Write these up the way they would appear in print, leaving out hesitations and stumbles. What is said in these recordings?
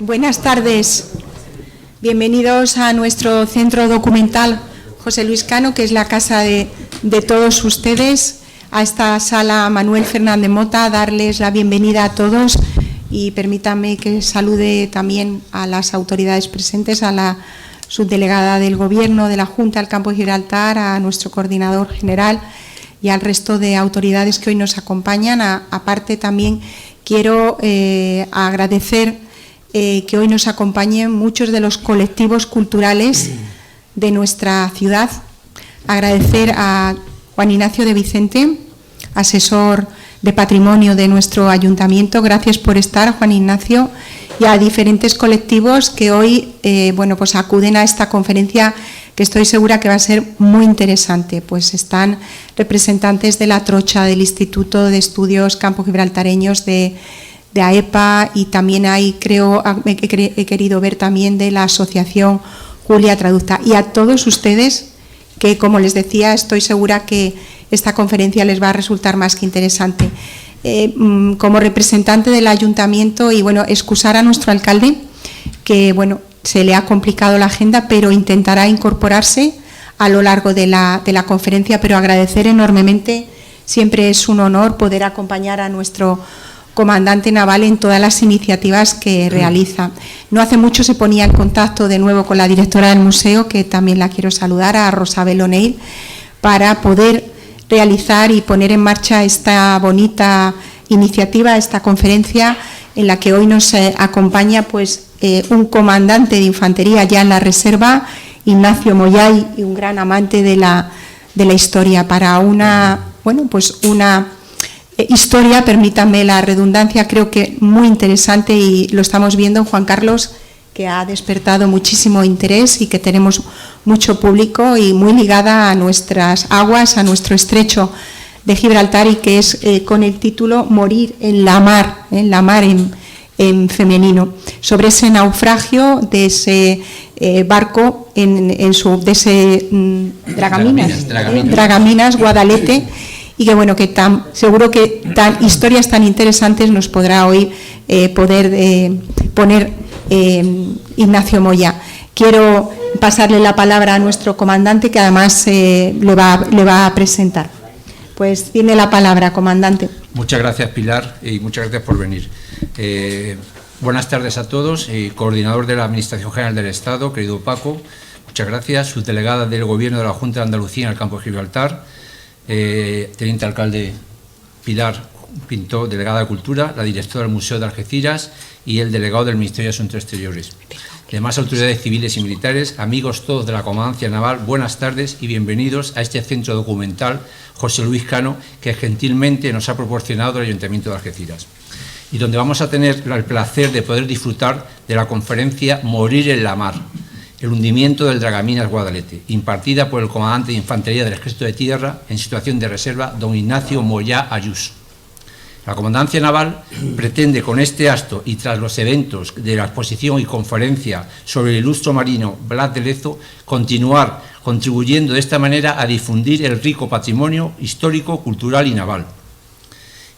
Buenas tardes. Bienvenidos a nuestro centro documental José Luis Cano, que es la casa de todos ustedes, a esta sala Manuel Fernández Mota, darles la bienvenida a todos y permítanme que salude también a las autoridades presentes, a la subdelegada del Gobierno de la Junta del Campo de Gibraltar, a nuestro coordinador general y al resto de autoridades que hoy nos acompañan. Aparte también quiero agradecer que hoy nos acompañen muchos de los colectivos culturales de nuestra ciudad. Agradecer a Juan Ignacio de Vicente, asesor de patrimonio de nuestro ayuntamiento. Gracias por estar, Juan Ignacio, y a diferentes colectivos que hoy pues acuden a esta conferencia, que estoy segura que va a ser muy interesante. Pues están representantes de la Trocha, del Instituto de Estudios Campo Gibraltareños, de AEPA, y también hay, creo, he querido ver también de la Asociación Julia Traducta. Y a todos ustedes que, como les decía, estoy segura que esta conferencia les va a resultar más que interesante. Como representante del ayuntamiento, y excusar a nuestro alcalde, que se le ha complicado la agenda, pero intentará incorporarse a lo largo de la conferencia, pero agradecer enormemente. Siempre es un honor poder acompañar a nuestro comandante naval en todas las iniciativas que realiza. No hace mucho se ponía en contacto de nuevo con la directora del museo, que también la quiero saludar, a Rosabel O'Neill, para poder realizar y poner en marcha esta bonita iniciativa, esta conferencia en la que hoy nos acompaña un comandante de infantería ya en la reserva, Ignacio Moyay, y un gran amante de la historia, para una historia, permítanme la redundancia, creo que muy interesante, y lo estamos viendo en Juan Carlos, que ha despertado muchísimo interés y que tenemos mucho público, y muy ligada a nuestras aguas, a nuestro estrecho de Gibraltar, y que es con el título Morir en la mar en femenino, sobre ese naufragio de ese barco de ese Dragaminas Guadalete, y que seguro que historias tan interesantes nos podrá hoy poner Ignacio Moya. Quiero pasarle la palabra a nuestro comandante, que además le va a presentar. Pues tiene la palabra, comandante. Muchas gracias, Pilar, y muchas gracias por venir. Buenas tardes a todos. Coordinador de la Administración General del Estado, querido Paco, muchas gracias. Subdelegada del Gobierno de la Junta de Andalucía en el Campo de Gibraltar, Teniente Alcalde Pilar Pinto, delegada de Cultura, la directora del Museo de Algeciras y el delegado del Ministerio de Asuntos Exteriores. Demás autoridades civiles y militares, amigos todos de la Comandancia Naval, buenas tardes y bienvenidos a este centro documental José Luis Cano, que gentilmente nos ha proporcionado el Ayuntamiento de Algeciras, y donde vamos a tener el placer de poder disfrutar de la conferencia Morir en la mar, el hundimiento del Dragaminas Guadalete, impartida por el comandante de Infantería del Ejército de Tierra en situación de reserva, don Ignacio Moyá Ayuso. La Comandancia Naval pretende, con este acto y tras los eventos de la exposición y conferencia sobre el ilustre marino Blas de Lezo, continuar contribuyendo de esta manera a difundir el rico patrimonio histórico, cultural y naval.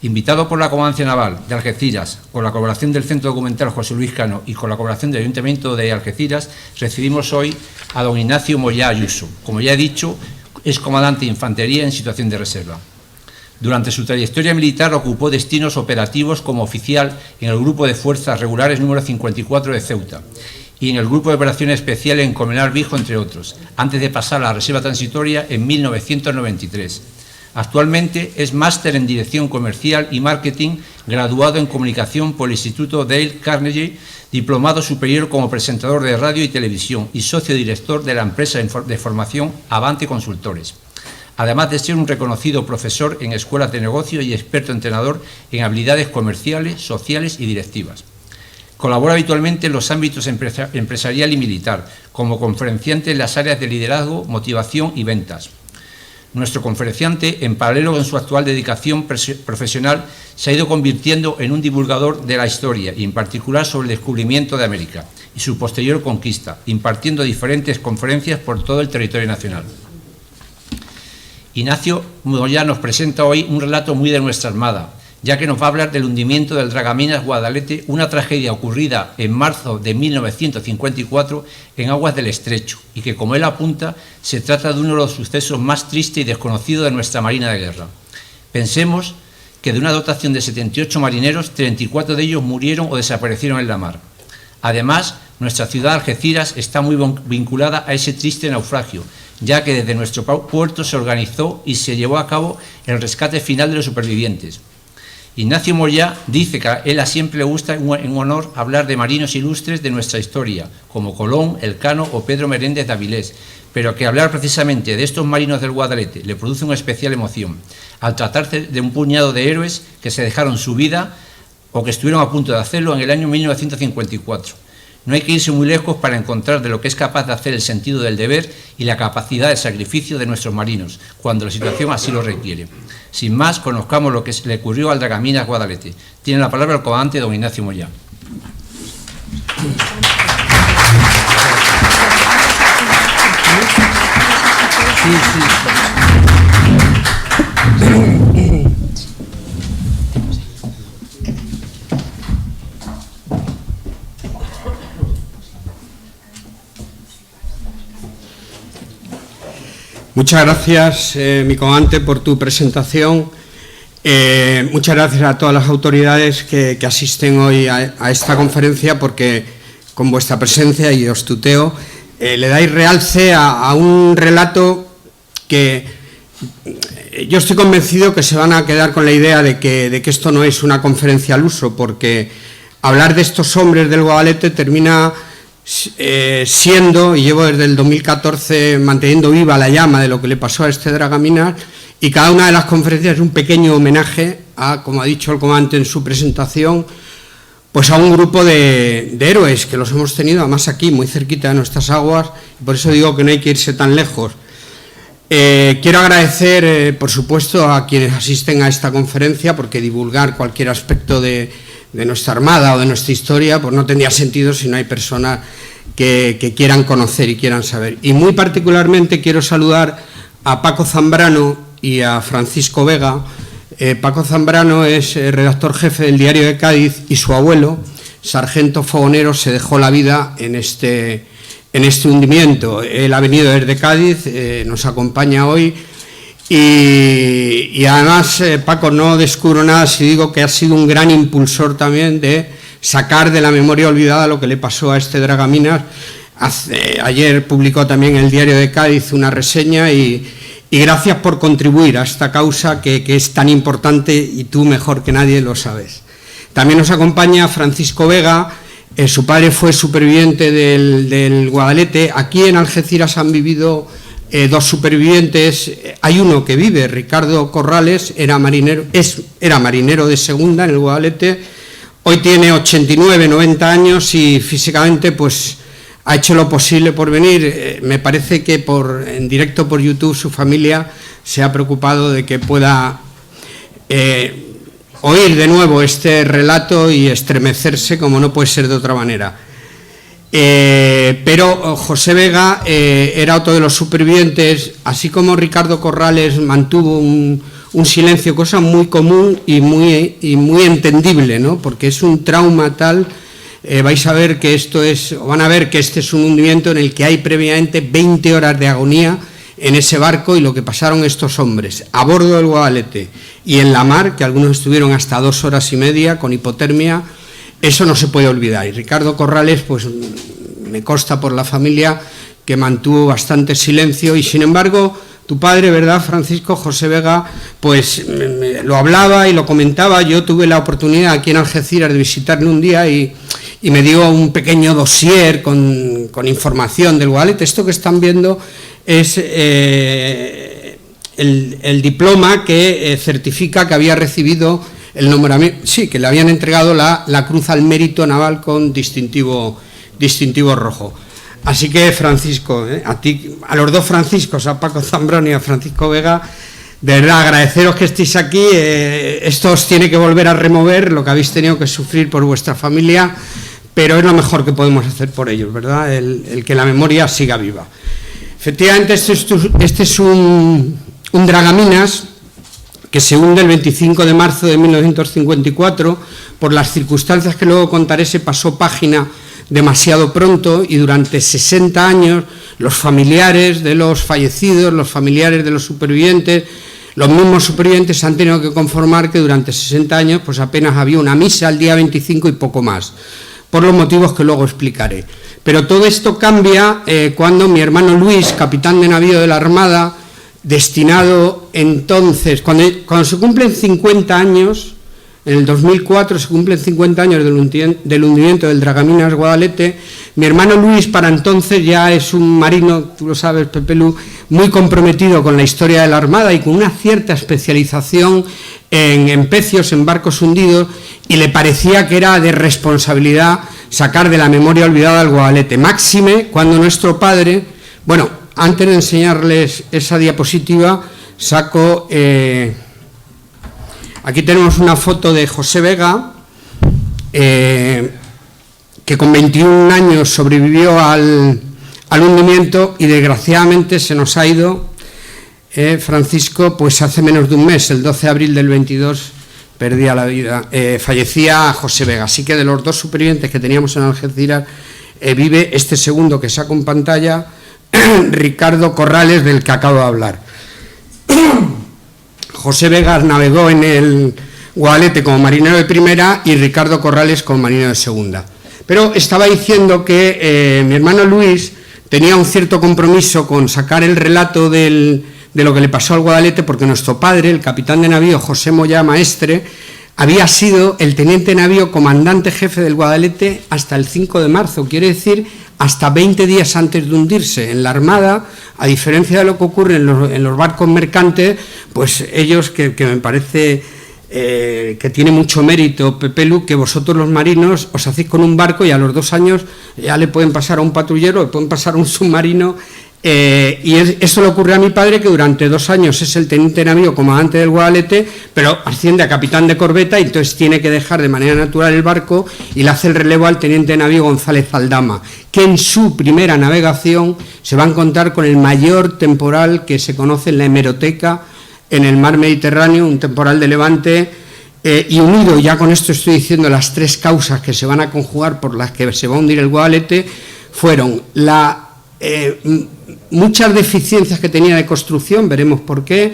Invitado por la Comandancia Naval de Algeciras, con la colaboración del Centro Documental José Luis Cano y con la colaboración del Ayuntamiento de Algeciras, recibimos hoy a don Ignacio Moyá Ayuso. Como ya he dicho, es comandante de infantería en situación de reserva. Durante su trayectoria militar ocupó destinos operativos como oficial en el Grupo de Fuerzas Regulares número 54 de Ceuta y en el Grupo de Operaciones Especiales en Colmenar Viejo, entre otros, antes de pasar a la reserva transitoria en 1993. Actualmente es máster en Dirección Comercial y Marketing, graduado en Comunicación por el Instituto Dale Carnegie, diplomado superior como presentador de radio y televisión y socio director de la empresa de formación Avante Consultores, además de ser un reconocido profesor en escuelas de negocio y experto entrenador en habilidades comerciales, sociales y directivas. Colabora habitualmente en los ámbitos empresarial y militar, como conferenciante en las áreas de liderazgo, motivación y ventas. Nuestro conferenciante, en paralelo con su actual dedicación profesional, se ha ido convirtiendo en un divulgador de la historia, y en particular sobre el descubrimiento de América y su posterior conquista, impartiendo diferentes conferencias por todo el territorio nacional. Ignacio Moyá nos presenta hoy un relato muy de nuestra Armada, ya que nos va a hablar del hundimiento del Dragaminas Guadalete, una tragedia ocurrida en marzo de 1954 en aguas del Estrecho, y que, como él apunta, se trata de uno de los sucesos más tristes y desconocidos de nuestra Marina de Guerra. Pensemos que de una dotación de 78 marineros, 34 de ellos murieron o desaparecieron en la mar. Además, nuestra ciudad, Algeciras, está muy vinculada a ese triste naufragio, ya que desde nuestro puerto se organizó y se llevó a cabo el rescate final de los supervivientes. Ignacio Moyá dice que a él siempre le gusta en honor hablar de marinos ilustres de nuestra historia, como Colón, Elcano o Pedro Meréndez de Avilés, pero que hablar precisamente de estos marinos del Guadalete le produce una especial emoción, al tratarse de un puñado de héroes que se dejaron su vida o que estuvieron a punto de hacerlo en el año 1954. No hay que irse muy lejos para encontrar de lo que es capaz de hacer el sentido del deber y la capacidad de sacrificio de nuestros marinos, cuando la situación así lo requiere. Sin más, conozcamos lo que le ocurrió al Dragaminas Guadalete. Tiene la palabra el comandante don Ignacio Moyá. Muchas gracias, mi comandante, por tu presentación. Muchas gracias a todas las autoridades que asisten hoy a esta conferencia, porque con vuestra presencia, y os tuteo, le dais realce a un relato que yo estoy convencido que se van a quedar con la idea de que esto no es una conferencia al uso, porque hablar de estos hombres del Guadalete termina siendo, y llevo desde el 2014 manteniendo viva la llama de lo que le pasó a este Dragaminas, y cada una de las conferencias es un pequeño homenaje a, como ha dicho el comandante en su presentación, pues a un grupo de héroes que los hemos tenido además aquí, muy cerquita de nuestras aguas, y por eso digo que no hay que irse tan lejos. Quiero agradecer, por supuesto, a quienes asisten a esta conferencia, porque divulgar cualquier aspecto de nuestra Armada o de nuestra historia pues no tendría sentido si no hay personas que quieran conocer y quieran saber. Y muy particularmente quiero saludar a Paco Zambrano y a Francisco Vega. Paco Zambrano es redactor jefe del Diario de Cádiz, y su abuelo, sargento fogonero, se dejó la vida en este hundimiento. Él ha venido desde Cádiz, nos acompaña hoy. Y además, Paco, no descubro nada si digo que ha sido un gran impulsor también de sacar de la memoria olvidada lo que le pasó a este Dragaminas. Ayer publicó también el Diario de Cádiz una reseña, y gracias por contribuir a esta causa que es tan importante, y tú mejor que nadie lo sabes. También nos acompaña Francisco Vega. Su padre fue superviviente del Guadalete. Aquí en Algeciras han vivido dos supervivientes. Hay uno que vive, Ricardo Corrales, era marinero de segunda en el Guadalete. Hoy tiene 89, 90 años y físicamente pues ha hecho lo posible por venir. Me parece que en directo por YouTube su familia se ha preocupado de que pueda oír de nuevo este relato y estremecerse como no puede ser de otra manera. Pero José Vega era otro de los supervivientes, así como Ricardo Corrales mantuvo un silencio, cosa muy común y muy entendible, ¿no? Porque es un trauma tal. Vais a ver que van a ver que este es un hundimiento en el que hay previamente 20 horas de agonía en ese barco, y lo que pasaron estos hombres a bordo del Guadalete y en la mar, que algunos estuvieron hasta 2 horas y media con hipotermia. Eso no se puede olvidar. Y Ricardo Corrales, pues me consta por la familia que mantuvo bastante silencio, y sin embargo tu padre, ¿verdad, Francisco? José Vega, pues lo hablaba y lo comentaba. Yo tuve la oportunidad aquí en Algeciras de visitarle un día y me dio un pequeño dossier con información del Guadalete. Esto que están viendo es el diploma que certifica que había recibido el nombramiento, sí, que le habían entregado la Cruz al Mérito Naval con distintivo rojo. Así que, Francisco, a ti, a los dos Franciscos, a Paco Zambrano y a Francisco Vega, de verdad agradeceros que estéis aquí. Esto os tiene que volver a remover lo que habéis tenido que sufrir por vuestra familia, pero es lo mejor que podemos hacer por ellos, ¿verdad? El que la memoria siga viva. Efectivamente, este es un Dragaminas que se hunde el 25 de marzo de 1954. Por las circunstancias que luego contaré, se pasó página demasiado pronto y durante 60 años los familiares de los fallecidos, los familiares de los supervivientes, los mismos supervivientes han tenido que conformar que durante 60 años pues apenas había una misa el día 25 y poco más, por los motivos que luego explicaré. Pero todo esto cambia cuando mi hermano Luis, capitán de navío de la Armada, destinado entonces, cuando se cumplen 50 años, en el 2004 se cumplen 50 años del hundimiento del Dragaminas Guadalete. Mi hermano Luis para entonces ya es un marino, tú lo sabes, Pepe Lu, muy comprometido con la historia de la Armada y con una cierta especialización en pecios, en barcos hundidos, y le parecía que era de responsabilidad sacar de la memoria olvidada al Guadalete. Máxime cuando nuestro padre, bueno, antes de enseñarles esa diapositiva, saco... Aquí tenemos una foto de José Vega, que con 21 años sobrevivió al hundimiento y desgraciadamente se nos ha ido, Francisco, pues hace menos de un mes, el 12 de abril del 22, perdía la vida, fallecía José Vega. Así que de los dos supervivientes que teníamos en Algeciras, vive este segundo que saco en pantalla, Ricardo Corrales, del que acabo de hablar. José Vega navegó en el Guadalete como marinero de primera y Ricardo Corrales como marinero de segunda. Pero estaba diciendo que mi hermano Luis tenía un cierto compromiso con sacar el relato de lo que le pasó al Guadalete, porque nuestro padre, el capitán de navío José Moya Maestre, había sido el teniente navío comandante jefe del Guadalete hasta el 5 de marzo, quiere decir hasta 20 días antes de hundirse. En la Armada, a diferencia de lo que ocurre en los barcos mercantes, pues ellos, que me parece que tiene mucho mérito, Pepe Lu, que vosotros los marinos os hacéis con un barco y a los 2 años ya le pueden pasar a un patrullero, le pueden pasar a un submarino. Y eso le ocurrió a mi padre, que durante 2 años es el teniente navío comandante del Guadalete, pero asciende a capitán de corbeta y entonces tiene que dejar de manera natural el barco y le hace el relevo al teniente navío González Aldama, que en su primera navegación se va a encontrar con el mayor temporal que se conoce en la hemeroteca en el mar Mediterráneo, un temporal de levante, y unido, ya con esto estoy diciendo las 3 causas que se van a conjugar por las que se va a hundir el Guadalete, fueron muchas deficiencias que tenía de construcción, veremos por qué.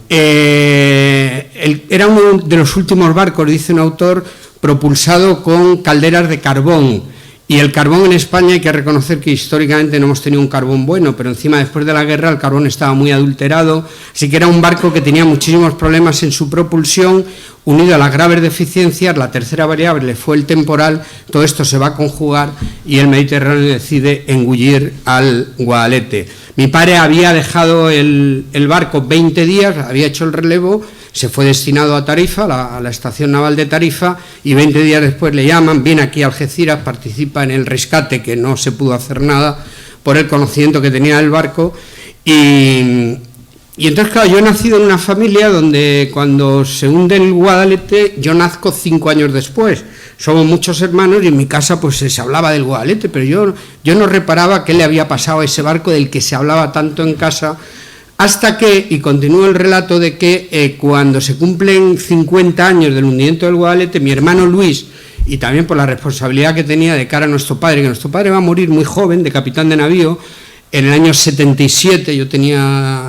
Era uno de los últimos barcos, dice un autor, propulsado con calderas de carbón, y el carbón en España hay que reconocer que históricamente no hemos tenido un carbón bueno, pero encima después de la guerra el carbón estaba muy adulterado, así que era un barco que tenía muchísimos problemas en su propulsión, unido a las graves deficiencias. La tercera variable fue el temporal. Todo esto se va a conjugar y el Mediterráneo decide engullir al Guadalete. Mi padre había dejado el barco 20 días, había hecho el relevo, se fue destinado a Tarifa, a la estación naval de Tarifa, y 20 días después le llaman, viene aquí a Algeciras, participa en el rescate, que no se pudo hacer nada por el conocimiento que tenía del barco, y entonces, claro, yo he nacido en una familia donde cuando se hunde el Guadalete, yo nazco 5 años después. Somos muchos hermanos y en mi casa pues se hablaba del Guadalete, pero yo no reparaba qué le había pasado a ese barco del que se hablaba tanto en casa, hasta que, y continúo el relato, de que cuando se cumplen 50 años del hundimiento del Guadalete, mi hermano Luis, y también por la responsabilidad que tenía de cara a nuestro padre, que nuestro padre va a morir muy joven, de capitán de navío, en el año 77, yo tenía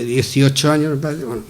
18 años, bueno,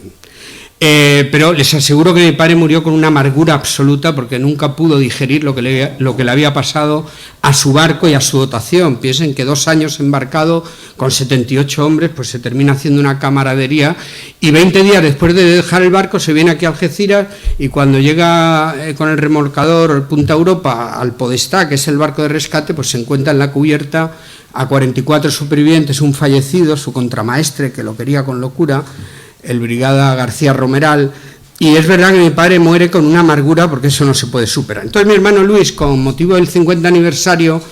pero les aseguro que mi padre murió con una amargura absoluta porque nunca pudo digerir lo que le había pasado a su barco y a su dotación. Piensen que 2 años embarcado con 78 hombres, pues se termina haciendo una camaradería, y 20 días después de dejar el barco se viene aquí a Algeciras, y cuando llega con el remolcador Punta Europa al Podestá, que es el barco de rescate, pues se encuentra en la cubierta a 44 supervivientes, un fallecido, su contramaestre, que lo quería con locura, el brigada García Romeral, y es verdad que mi padre muere con una amargura porque eso no se puede superar. Entonces mi hermano Luis, con motivo del 50 aniversario,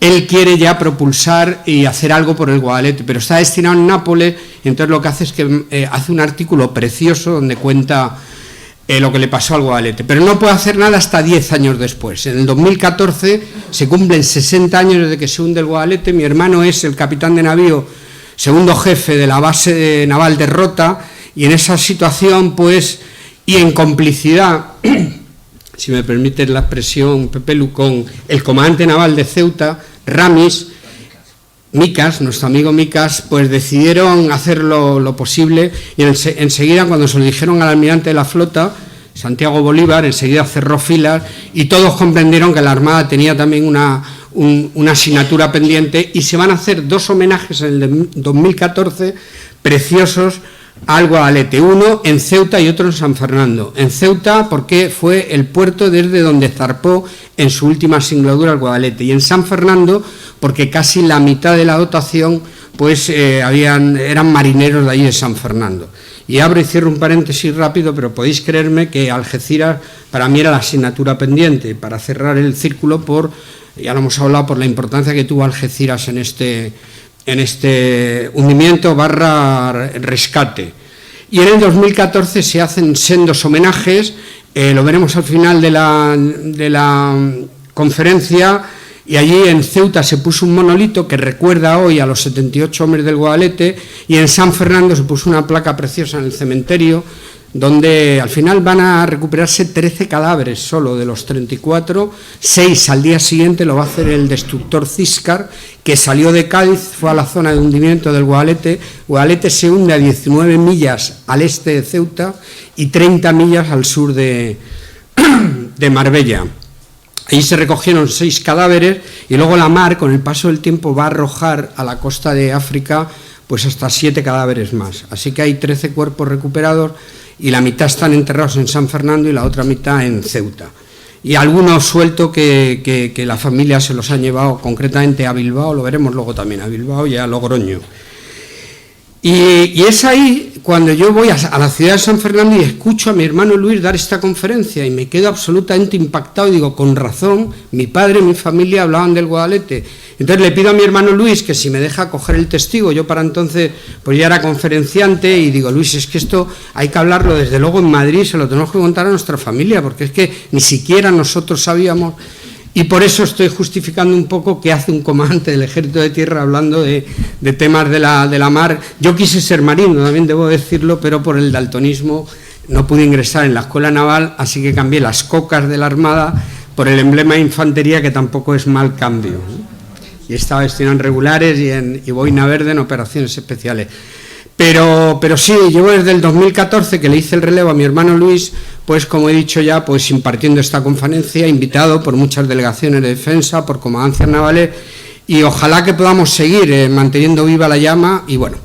él quiere ya propulsar y hacer algo por el Guadalete, pero está destinado en Nápoles, y entonces lo que hace es que hace un artículo precioso donde cuenta lo que le pasó al Guadalete, pero no puede hacer nada hasta 10 años después. En el 2014 se cumplen 60 años desde que se hunde el Guadalete. Mi hermano es el capitán de navío, segundo jefe de la base naval de Rota, Y en esa situación, pues, y en complicidad, si me permiten la expresión, Pepe Lu, con el comandante naval de Ceuta, Ramis, Micas, nuestro amigo Micas, pues decidieron hacer lo posible, y enseguida, cuando se lo dijeron al almirante de la flota, Santiago Bolívar, enseguida cerró filas y todos comprendieron que la Armada tenía también una asignatura pendiente, y se van a hacer 2 homenajes en el 2014 preciosos al Guadalete, uno en Ceuta y otro en San Fernando. En Ceuta porque fue el puerto desde donde zarpó en su última singladura el Guadalete, y en San Fernando porque casi la mitad de la dotación pues eran marineros de allí de San Fernando. Y abro y cierro un paréntesis rápido, pero podéis creerme que Algeciras para mí era la asignatura pendiente, para cerrar el círculo ya lo hemos hablado, por la importancia que tuvo Algeciras en este hundimiento / rescate. Y en el 2014 se hacen sendos homenajes, lo veremos al final de la conferencia, y allí en Ceuta se puso un monolito que recuerda hoy a los 78 hombres del Guadalete, y en San Fernando se puso una placa preciosa en el cementerio, donde al final van a recuperarse 13 cadáveres solo de los 34, 6 al día siguiente lo va a hacer el destructor Ciscar, que salió de Cádiz, fue a la zona de hundimiento del Guadalete. Guadalete se hunde a 19 millas al este de Ceuta y 30 millas al sur de Marbella. Ahí se recogieron 6 cadáveres, y luego la mar, con el paso del tiempo, va a arrojar a la costa de África pues hasta 7 cadáveres más. Así que hay 13 cuerpos recuperados, y la mitad están enterrados en San Fernando y la otra mitad en Ceuta. Y algunos sueltos que la familia se los ha llevado concretamente a Bilbao, lo veremos luego también, a Bilbao y a Logroño. Y es ahí cuando yo voy a la ciudad de San Fernando y escucho a mi hermano Luis dar esta conferencia, y me quedo absolutamente impactado y digo, con razón, mi padre y mi familia hablaban del Guadalete. Entonces le pido a mi hermano Luis que si me deja coger el testigo. Yo para entonces pues ya era conferenciante, y digo, Luis, es que esto hay que hablarlo desde luego en Madrid, se lo tenemos que contar a nuestra familia, porque es que ni siquiera nosotros sabíamos. Y por eso estoy justificando un poco qué hace un comandante del Ejército de Tierra hablando de temas de la mar. Yo quise ser marino, también debo decirlo, pero por el daltonismo no pude ingresar en la escuela naval, así que cambié las cocas de la Armada por el emblema de infantería, que tampoco es mal cambio. Y estaba vestido en regulares y boina verde en operaciones especiales. Pero sí, llevo desde el 2014 que le hice el relevo a mi hermano Luis, pues como he dicho ya, pues impartiendo esta conferencia, invitado por muchas delegaciones de defensa, por comandancias navales, y ojalá que podamos seguir manteniendo viva la llama. Y bueno,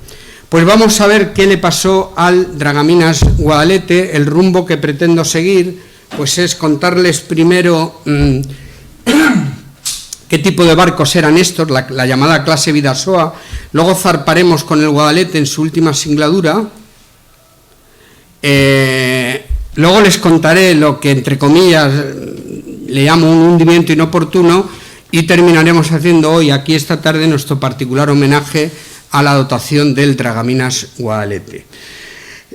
pues vamos a ver qué le pasó al Dragaminas Guadalete. El rumbo que pretendo seguir pues es contarles primero qué tipo de barcos eran estos, la llamada clase Vidasoa. Luego zarparemos con el Guadalete en su última singladura. Luego les contaré lo que, entre comillas, le llamo un hundimiento inoportuno, y terminaremos haciendo hoy, aquí esta tarde, nuestro particular homenaje a la dotación del Dragaminas Guadalete.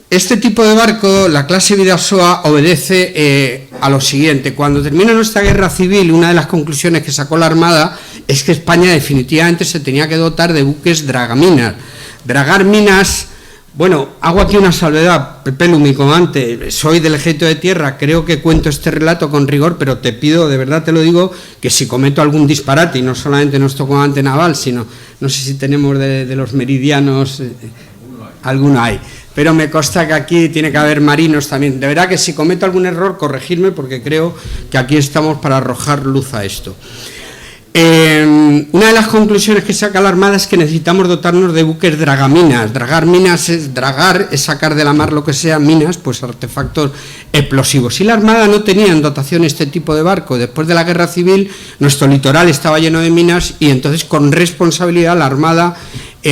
Este tipo de barco, la clase Vidasoa, obedece a lo siguiente. Cuando termina nuestra guerra civil, una de las conclusiones que sacó la Armada es que España definitivamente se tenía que dotar de buques dragaminas. Dragar minas, bueno, hago aquí una salvedad, Pepe Lu, mi comandante, soy del Ejército de Tierra, creo que cuento este relato con rigor, pero te pido, de verdad te lo digo, que si cometo algún disparate, y no solamente nuestro comandante naval, sino, no sé si tenemos de los meridianos, alguno hay. Pero me consta que aquí tiene que haber marinos también. De verdad que si cometo algún error, corregirme, porque creo que aquí estamos para arrojar luz a esto. Una de las conclusiones que saca la Armada es que necesitamos dotarnos de buques dragaminas. Dragar minas es dragar, es sacar de la mar lo que sea, minas, pues artefactos explosivos. Y la Armada no tenía en dotación este tipo de barco. Después de la Guerra Civil, nuestro litoral estaba lleno de minas, y entonces con responsabilidad la Armada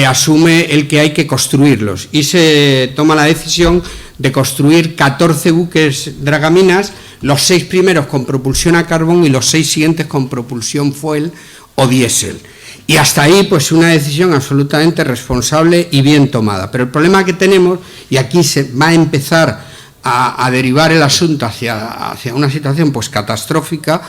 asume el que hay que construirlos, y se toma la decisión de construir 14 buques dragaminas, los 6 primeros con propulsión a carbón y los 6 siguientes con propulsión fuel o diésel. Y hasta ahí, pues una decisión absolutamente responsable y bien tomada. Pero el problema que tenemos, y aquí se va a empezar a derivar el asunto hacia una situación pues catastrófica,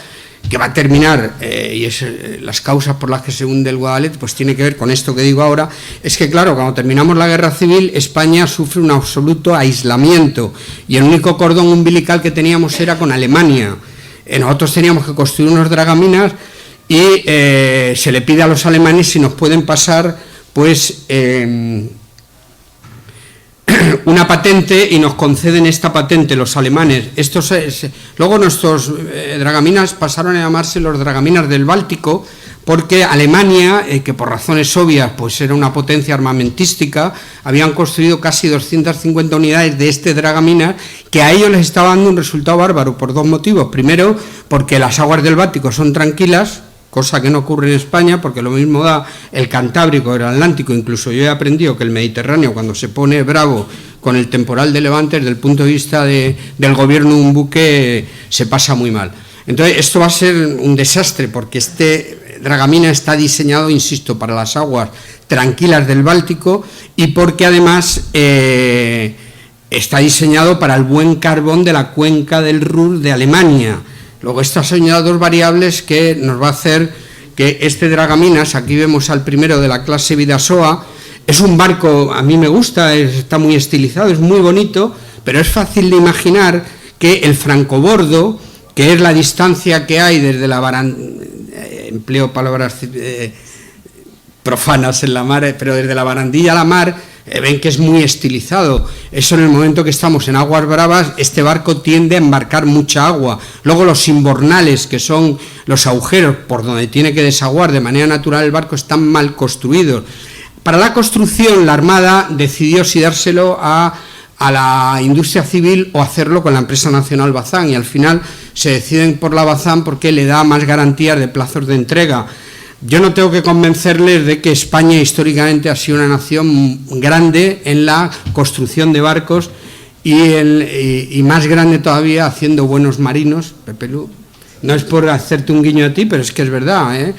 que va a terminar, y es las causas por las que se hunde el Guadalete, pues tiene que ver con esto que digo ahora, es que claro, cuando terminamos la guerra civil, España sufre un absoluto aislamiento, y el único cordón umbilical que teníamos era con Alemania. Nosotros teníamos que construir unos dragaminas y se le pide a los alemanes si nos pueden pasar pues una patente, y nos conceden esta patente los alemanes. Luego nuestros dragaminas pasaron a llamarse los dragaminas del Báltico, porque Alemania, que por razones obvias pues era una potencia armamentística, habían construido casi 250 unidades de este dragaminas, que a ellos les estaba dando un resultado bárbaro por dos motivos. Primero, porque las aguas del Báltico son tranquilas, cosa que no ocurre en España, porque lo mismo da el Cantábrico, el Atlántico. Incluso yo he aprendido que el Mediterráneo, cuando se pone bravo con el temporal de Levante, desde el punto de vista del gobierno de un buque, se pasa muy mal. Entonces, esto va a ser un desastre, porque este dragamina está diseñado, insisto, para las aguas tranquilas del Báltico, y porque además está diseñado para el buen carbón de la cuenca del Ruhr de Alemania. Luego, estas son ya dos variables que nos va a hacer que este dragaminas, aquí vemos al primero de la clase Vidasoa, es un barco, a mí me gusta, está muy estilizado, es muy bonito, pero es fácil de imaginar que el francobordo, que es la distancia que hay desde la barandilla, empleo palabras profanas en la mar, pero desde la barandilla a la mar, ven que es muy estilizado. Eso, en el momento que estamos en aguas bravas, este barco tiende a embarcar mucha agua. Luego los imbornales, que son los agujeros por donde tiene que desaguar de manera natural el barco, están mal construidos. Para la construcción, la Armada decidió si dárselo a la industria civil o hacerlo con la empresa nacional Bazán, y al final se deciden por la Bazán porque le da más garantías de plazos de entrega. Yo no tengo que convencerles de que España históricamente ha sido una nación grande en la construcción de barcos y más grande todavía haciendo buenos marinos. Pepe Lu, no es por hacerte un guiño a ti, pero es que es verdad, ¿eh?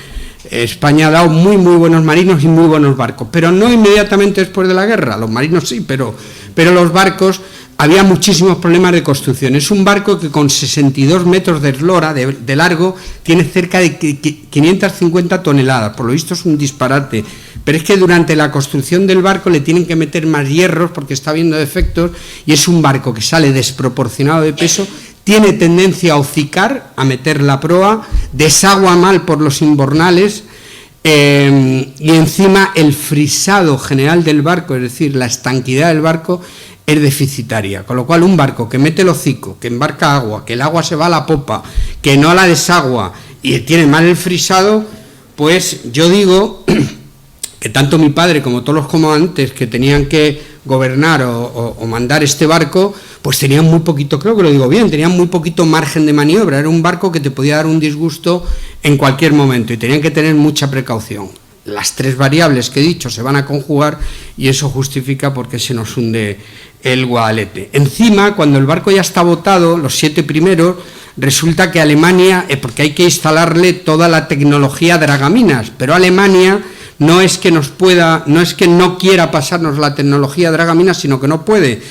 España ha dado muy buenos marinos y muy buenos barcos, pero no inmediatamente después de la guerra. Los marinos sí, pero los barcos, había muchísimos problemas de construcción. Es un barco que con 62 metros de eslora de largo tiene cerca de 550 toneladas, por lo visto es un disparate, pero es que durante la construcción del barco le tienen que meter más hierros porque está habiendo defectos, y es un barco que sale desproporcionado de peso, tiene tendencia a hocicar, a meter la proa, desagua mal por los imbornales, y encima el frisado general del barco, es decir, la estanquidad del barco, es deficitaria, con lo cual un barco que mete el hocico, que embarca agua, que el agua se va a la popa, que no la desagua y tiene mal el frisado, pues yo digo que tanto mi padre como todos los comandantes que tenían que gobernar o mandar este barco, pues tenían muy poquito, creo que lo digo bien, tenían muy poquito margen de maniobra. Era un barco que te podía dar un disgusto en cualquier momento y tenían que tener mucha precaución. Las tres variables que he dicho se van a conjugar y eso justifica por qué se nos hunde el Guadalete. Encima, cuando el barco ya está botado, los 7 primeros, resulta que Alemania, porque hay que instalarle toda la tecnología dragaminas, pero Alemania no es que no quiera pasarnos la tecnología dragaminas, sino que no puede.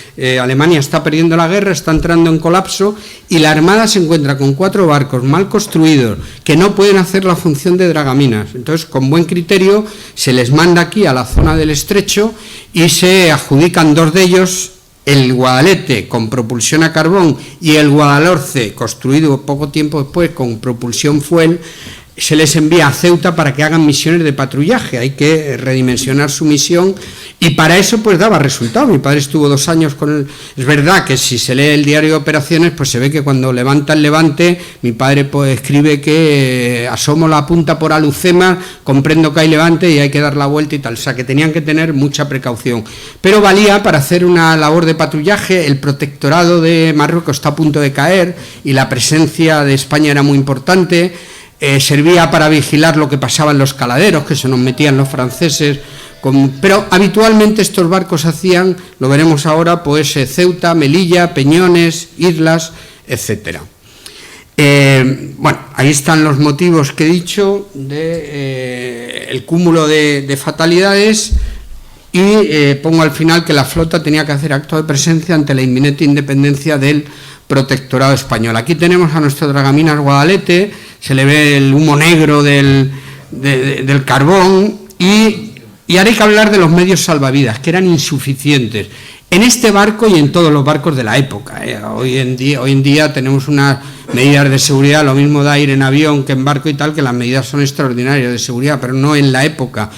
Alemania está perdiendo la guerra, está entrando en colapso y la Armada se encuentra con 4 barcos mal construidos que no pueden hacer la función de dragaminas. Entonces, con buen criterio, se les manda aquí a la zona del estrecho y se adjudican 2 de ellos, el Guadalete con propulsión a carbón y el Guadalhorce, construido poco tiempo después con propulsión fuel, se les envía a Ceuta para que hagan misiones de patrullaje. Hay que redimensionar su misión y para eso pues daba resultado. Mi padre estuvo 2 años con él. Es verdad que si se lee el diario de operaciones pues se ve que cuando levanta el Levante mi padre pues escribe que asomo la punta por Alucema, comprendo que hay levante y hay que dar la vuelta y tal. O sea que tenían que tener mucha precaución, pero valía para hacer una labor de patrullaje. El protectorado de Marruecos está a punto de caer y la presencia de España era muy importante. Servía para vigilar lo que pasaba en los caladeros, que se nos metían los franceses, pero habitualmente estos barcos hacían, lo veremos ahora, pues Ceuta, Melilla, Peñones, Islas, etcétera. Bueno, ahí están los motivos que he dicho de el cúmulo de fatalidades y pongo al final que la flota tenía que hacer acto de presencia ante la inminente independencia del protectorado español. Aquí tenemos a nuestro dragaminas Guadalete, se le ve el humo negro del carbón y ahora hay que hablar de los medios salvavidas, que eran insuficientes en este barco y en todos los barcos de la época. Hoy en día tenemos unas medidas de seguridad, lo mismo da ir en avión que en barco y tal, que las medidas son extraordinarias de seguridad, pero no en la época.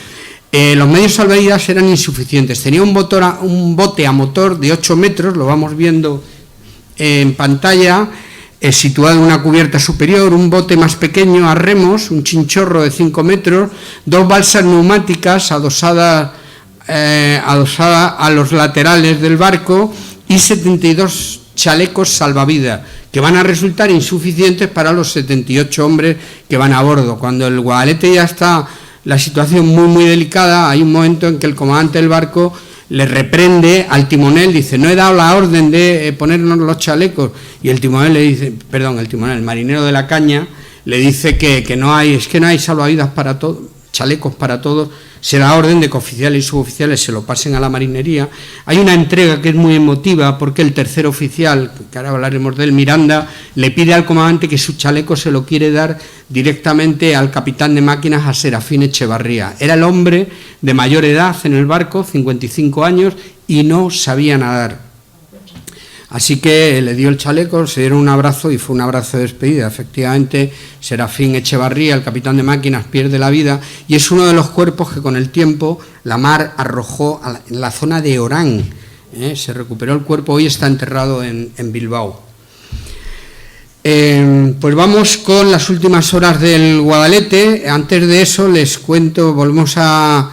Los medios salvavidas eran insuficientes. Tenía un bote a motor de 8 metros, lo vamos viendo en pantalla, situado en una cubierta superior, un bote más pequeño a remos, un chinchorro de 5 metros, 2 balsas neumáticas adosadas a los laterales del barco y 72 chalecos salvavidas, que van a resultar insuficientes para los 78 hombres que van a bordo. Cuando el Guadalete ya está la situación muy delicada, hay un momento en que el comandante del barco le reprende al timonel, dice: no he dado la orden de ponernos los chalecos, y el timonel le dice, el marinero de la caña le dice que no hay salvavidas para todos, chalecos para todos. Se da orden de que oficiales y suboficiales se lo pasen a la marinería. Hay una entrega que es muy emotiva, porque el tercer oficial, que ahora hablaremos de él, Miranda, le pide al comandante que su chaleco se lo quiere dar directamente al capitán de máquinas, a Serafín Echevarría. Era el hombre de mayor edad en el barco, 55 años, y no sabía nadar. Así que le dio el chaleco, se dieron un abrazo y fue un abrazo de despedida. Efectivamente, Serafín Echevarría, el capitán de máquinas, pierde la vida y es uno de los cuerpos que con el tiempo la mar arrojó en la zona de Orán. Se recuperó el cuerpo, hoy está enterrado en Bilbao. Pues vamos con las últimas horas del Guadalete. Antes de eso les cuento, volvemos a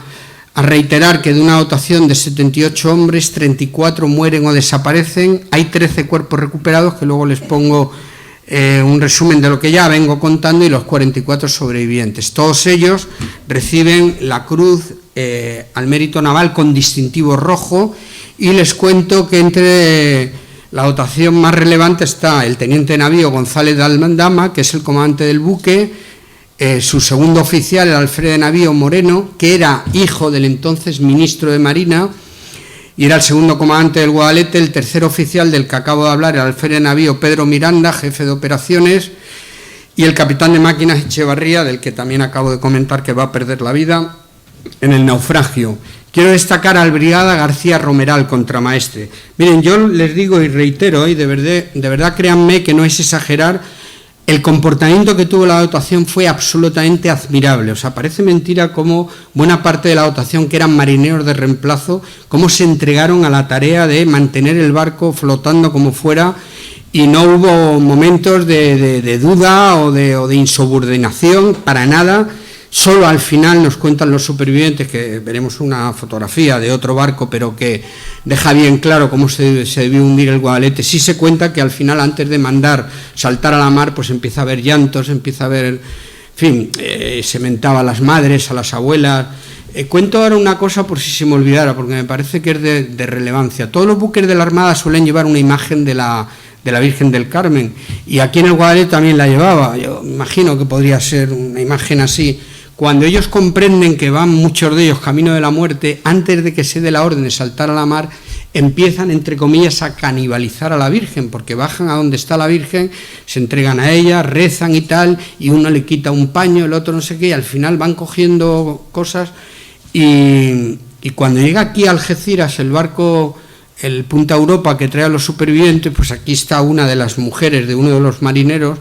reiterar que de una dotación de 78 hombres, 34 mueren o desaparecen. Hay 13 cuerpos recuperados, que luego les pongo un resumen de lo que ya vengo contando, y los 44 sobrevivientes. Todos ellos reciben la Cruz al Mérito Naval con distintivo rojo, y les cuento que entre la dotación más relevante está el teniente de navío González de Aldama, que es el comandante del buque, su segundo oficial, el alférez de navío Moreno, que era hijo del entonces ministro de Marina y era el segundo comandante del Guadalete. El tercer oficial, del que acabo de hablar, el alférez de navío Pedro Miranda, jefe de operaciones, y el capitán de máquinas Echevarría, del que también acabo de comentar que va a perder la vida en el naufragio. Quiero destacar al brigada García Romeral, contramaestre. Miren, yo les digo y reitero, y de verdad créanme que no es exagerar, el comportamiento que tuvo la dotación fue absolutamente admirable. O sea, parece mentira cómo buena parte de la dotación, que eran marineros de reemplazo, cómo se entregaron a la tarea de mantener el barco flotando como fuera, y no hubo momentos de duda o de insubordinación, para nada. Solo al final nos cuentan los supervivientes, que veremos una fotografía de otro barco, pero que deja bien claro cómo se debió hundir el Guadalete. Sí se cuenta que al final, antes de mandar saltar a la mar, pues empieza a haber llantos, empieza a haber, en fin, se mentaba a las madres, a las abuelas. Cuento ahora una cosa por si se me olvidara, porque me parece que es de relevancia. Todos los buques de la Armada suelen llevar una imagen de la Virgen del Carmen, y aquí en el Guadalete también la llevaba. Yo imagino que podría ser una imagen así. Cuando ellos comprenden que van muchos de ellos camino de la muerte, antes de que se dé la orden de saltar a la mar, empiezan, entre comillas, a canibalizar a la Virgen, porque bajan a donde está la Virgen, se entregan a ella, rezan y tal, y uno le quita un paño, el otro no sé qué, y al final van cogiendo cosas, y cuando llega aquí a Algeciras el barco, el Punta Europa, que trae a los supervivientes, pues aquí está una de las mujeres de uno de los marineros,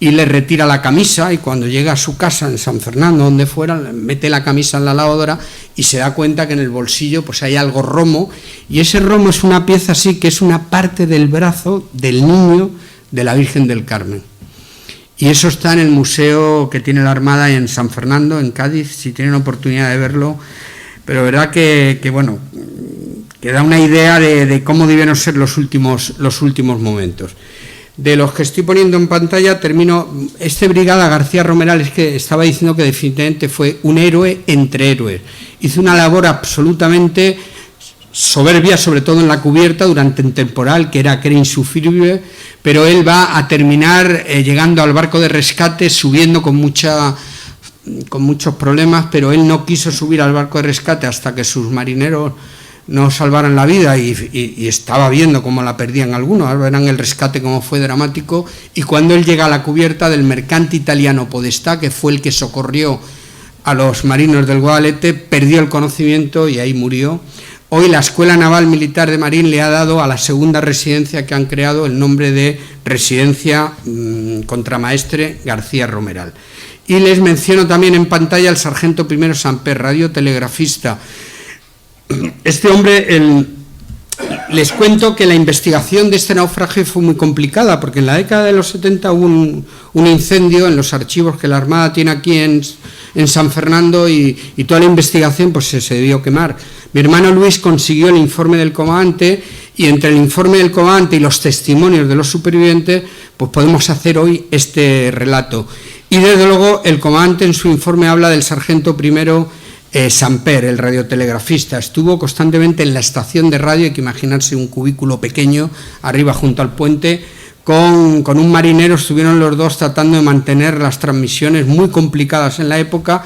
y le retira la camisa, y cuando llega a su casa en San Fernando, donde fuera, mete la camisa en la lavadora y se da cuenta que en el bolsillo pues hay algo romo, y ese romo es una pieza así, que es una parte del brazo del niño de la Virgen del Carmen. Y eso está en el museo que tiene la Armada en San Fernando, en Cádiz, si tienen oportunidad de verlo. Pero verdad que bueno, que da una idea de cómo debieron ser los últimos momentos. De los que estoy poniendo en pantalla, termino. Este brigada García Romeral, es que estaba diciendo que definitivamente fue un héroe entre héroes. Hizo una labor absolutamente soberbia, sobre todo en la cubierta durante el temporal, que era insufrible, pero él va a terminar llegando al barco de rescate, subiendo con muchos problemas, pero él no quiso subir al barco de rescate hasta que sus marineros no salvaran la vida y estaba viendo cómo la perdían algunos, verán el rescate cómo fue dramático, y cuando él llega a la cubierta del mercante italiano Podestà, que fue el que socorrió a los marinos del Guadalete, perdió el conocimiento y ahí murió. Hoy la Escuela Naval Militar de Marín le ha dado a la segunda residencia que han creado el nombre de Residencia Contramaestre García Romeral. Y les menciono también en pantalla al sargento primero Samper, radiotelegrafista. Este hombre, les cuento que la investigación de este naufragio fue muy complicada, porque en la década de los 70 hubo un incendio en los archivos que la Armada tiene aquí en San Fernando, y toda la investigación pues se debió quemar. Mi hermano Luis consiguió el informe del comandante, y entre el informe del comandante y los testimonios de los supervivientes pues podemos hacer hoy este relato. Y desde luego el comandante en su informe habla del sargento primero Samper, el radiotelegrafista. Estuvo constantemente en la estación de radio, hay que imaginarse un cubículo pequeño arriba junto al puente, con un marinero. Estuvieron los dos tratando de mantener las transmisiones muy complicadas en la época,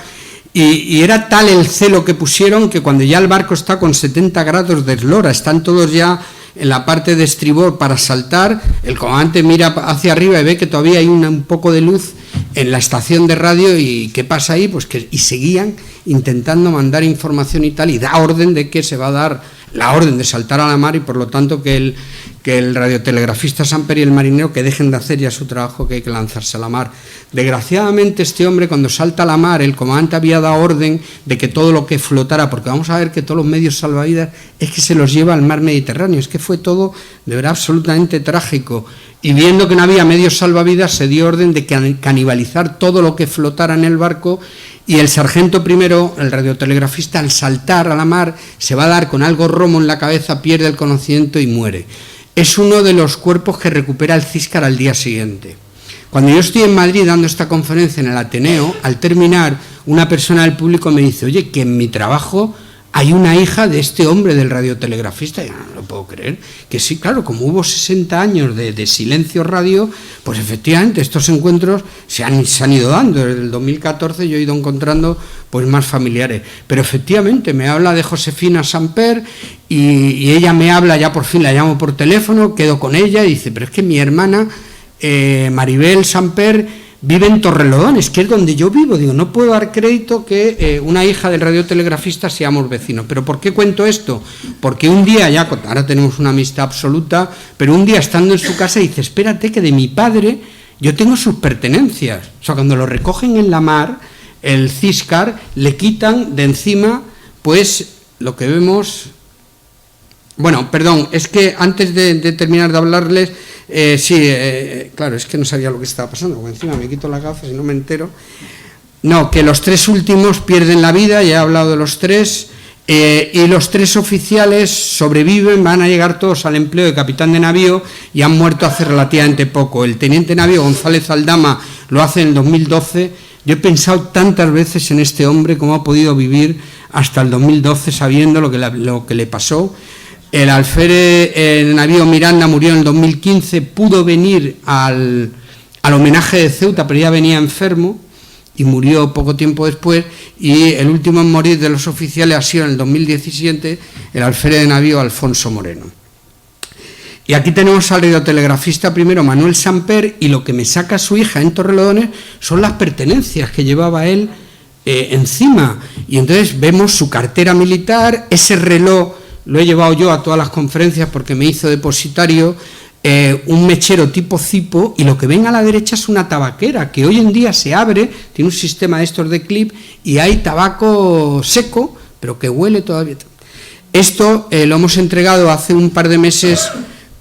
y era tal el celo que pusieron que cuando ya el barco está con 70 grados de eslora, están todos ya en la parte de estribor para saltar, el comandante mira hacia arriba y ve que todavía hay un poco de luz en la estación de radio. ¿Y qué pasa ahí? Pues que seguían intentando mandar información y tal, y da orden de que se va a dar la orden de saltar a la mar, y por lo tanto que el radiotelegrafista Samper y el marinero que dejen de hacer ya su trabajo, que hay que lanzarse a la mar. Desgraciadamente este hombre, cuando salta a la mar, el comandante había dado orden de que todo lo que flotara, porque vamos a ver que todos los medios salvavidas es que se los lleva al mar Mediterráneo, es que fue todo de verdad absolutamente trágico, y viendo que no había medios salvavidas se dio orden de canibalizar todo lo que flotara en el barco, y el sargento primero, el radiotelegrafista, al saltar a la mar se va a dar con algo romo en la cabeza, pierde el conocimiento y muere. Es uno de los cuerpos que recupera el Ciscar al día siguiente. Cuando yo estoy en Madrid dando esta conferencia en el Ateneo, al terminar, una persona del público me dice: oye, que en mi trabajo hay una hija de este hombre, del radiotelegrafista. Y yo no lo puedo creer. Que sí, claro, como hubo 60 años de silencio radio, pues efectivamente estos encuentros se han ido dando. Desde el 2014 yo he ido encontrando pues más familiares. Pero efectivamente me habla de Josefina Samper, y ella me habla, ya por fin la llamo por teléfono, quedo con ella y dice: pero es que mi hermana Maribel Samper vive en Torrelodones, que es donde yo vivo. Digo, no puedo dar crédito que una hija del radiotelegrafista seamos vecinos. ¿Pero por qué cuento esto? Porque un día, ya ahora tenemos una amistad absoluta, pero un día estando en su casa dice: espérate, que de mi padre yo tengo sus pertenencias. O sea, cuando lo recogen en la mar, el Ciscar, le quitan de encima pues lo que vemos. Bueno, perdón, es que antes de terminar de hablarles, claro, es que no sabía lo que estaba pasando, porque encima me quito las gafas y no me entero. No, que los tres últimos pierden la vida, ya he hablado de los tres, y los tres oficiales sobreviven, van a llegar todos al empleo de capitán de navío, y han muerto hace relativamente poco. El teniente navío González Aldama lo hace en el 2012. Yo he pensado tantas veces en este hombre, cómo ha podido vivir hasta el 2012 sabiendo lo que le pasó. El alférez navío Miranda murió en el 2015, pudo venir al homenaje de Ceuta, pero ya venía enfermo y murió poco tiempo después, y el último en morir de los oficiales ha sido en el 2017 el alférez de navío Alfonso Moreno. Y aquí tenemos al radiotelegrafista primero Manuel Samper, y lo que me saca su hija en Torrelodones son las pertenencias que llevaba él encima, y entonces vemos su cartera militar, ese reloj. Lo he llevado yo a todas las conferencias porque me hizo depositario, un mechero tipo Cipo, y lo que ven a la derecha es una tabaquera que hoy en día se abre, tiene un sistema de estos de clip, y hay tabaco seco, pero que huele todavía. Esto lo hemos entregado hace un par de meses,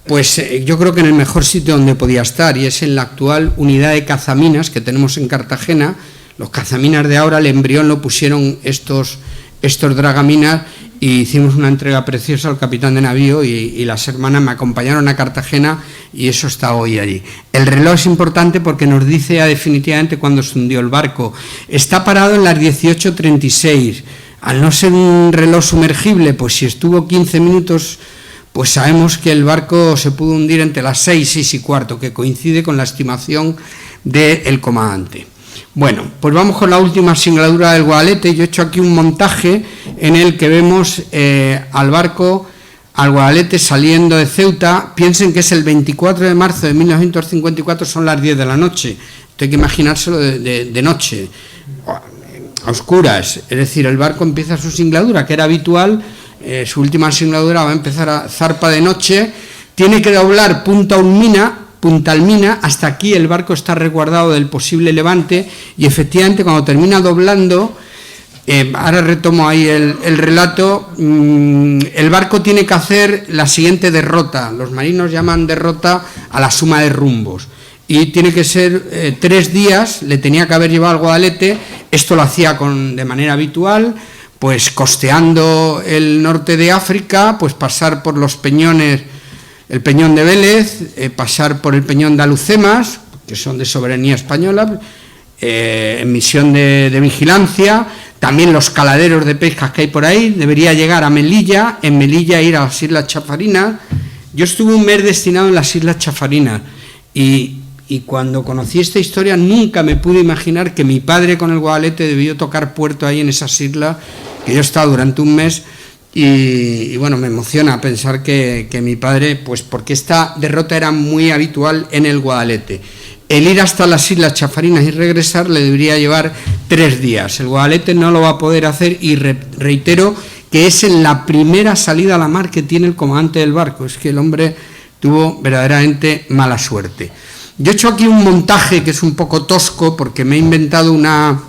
pues yo creo que en el mejor sitio donde podía estar, y es en la actual unidad de cazaminas que tenemos en Cartagena. Los cazaminas de ahora, el embrión lo pusieron estos dragaminas, y hicimos una entrega preciosa al capitán de navío, y las hermanas me acompañaron a Cartagena, y eso está hoy allí. El reloj es importante porque nos dice ya definitivamente cuándo se hundió el barco. Está parado en las 18:36. Al no ser un reloj sumergible, pues si estuvo 15 minutos, pues sabemos que el barco se pudo hundir entre las 6 y 6:15, que coincide con la estimación del comandante. Bueno, pues vamos con la última singladura del Guadalete. Yo he hecho aquí un montaje en el que vemos al barco, al Guadalete, saliendo de Ceuta. Piensen que es el 24 de marzo de 1954, son las 10 de la noche. Hay que imaginárselo de noche, a oscuras. Es decir, el barco empieza su singladura, que era habitual, su última singladura va a empezar a zarpa de noche, tiene que doblar Punta Almina, hasta aquí el barco está resguardado del posible levante, y efectivamente cuando termina doblando, ahora retomo ahí el relato, el barco tiene que hacer la siguiente derrota. Los marinos llaman derrota a la suma de rumbos, y tiene que ser 3 días, le tenía que haber llevado al Guadalete. Esto lo hacía de manera habitual, pues costeando el norte de África, pues pasar por los peñones, el Peñón de Vélez, pasar por el Peñón de Alucemas, que son de soberanía española, en misión de vigilancia, también los caladeros de pescas que hay por ahí. Debería llegar a Melilla, en Melilla ir a las Islas Chafarinas. Yo estuve un mes destinado en las Islas Chafarinas, y cuando conocí esta historia nunca me pude imaginar que mi padre con el Guadalete debió tocar puerto ahí en esas islas, que yo he estado durante un mes, y bueno, me emociona pensar que mi padre, pues porque esta derrota era muy habitual en el Guadalete. El ir hasta las Islas Chafarinas y regresar le debería llevar 3 días. El Guadalete no lo va a poder hacer, y reitero que es en la primera salida a la mar que tiene el comandante del barco. Es que el hombre tuvo verdaderamente mala suerte. Yo he hecho aquí un montaje que es un poco tosco, porque me he inventado una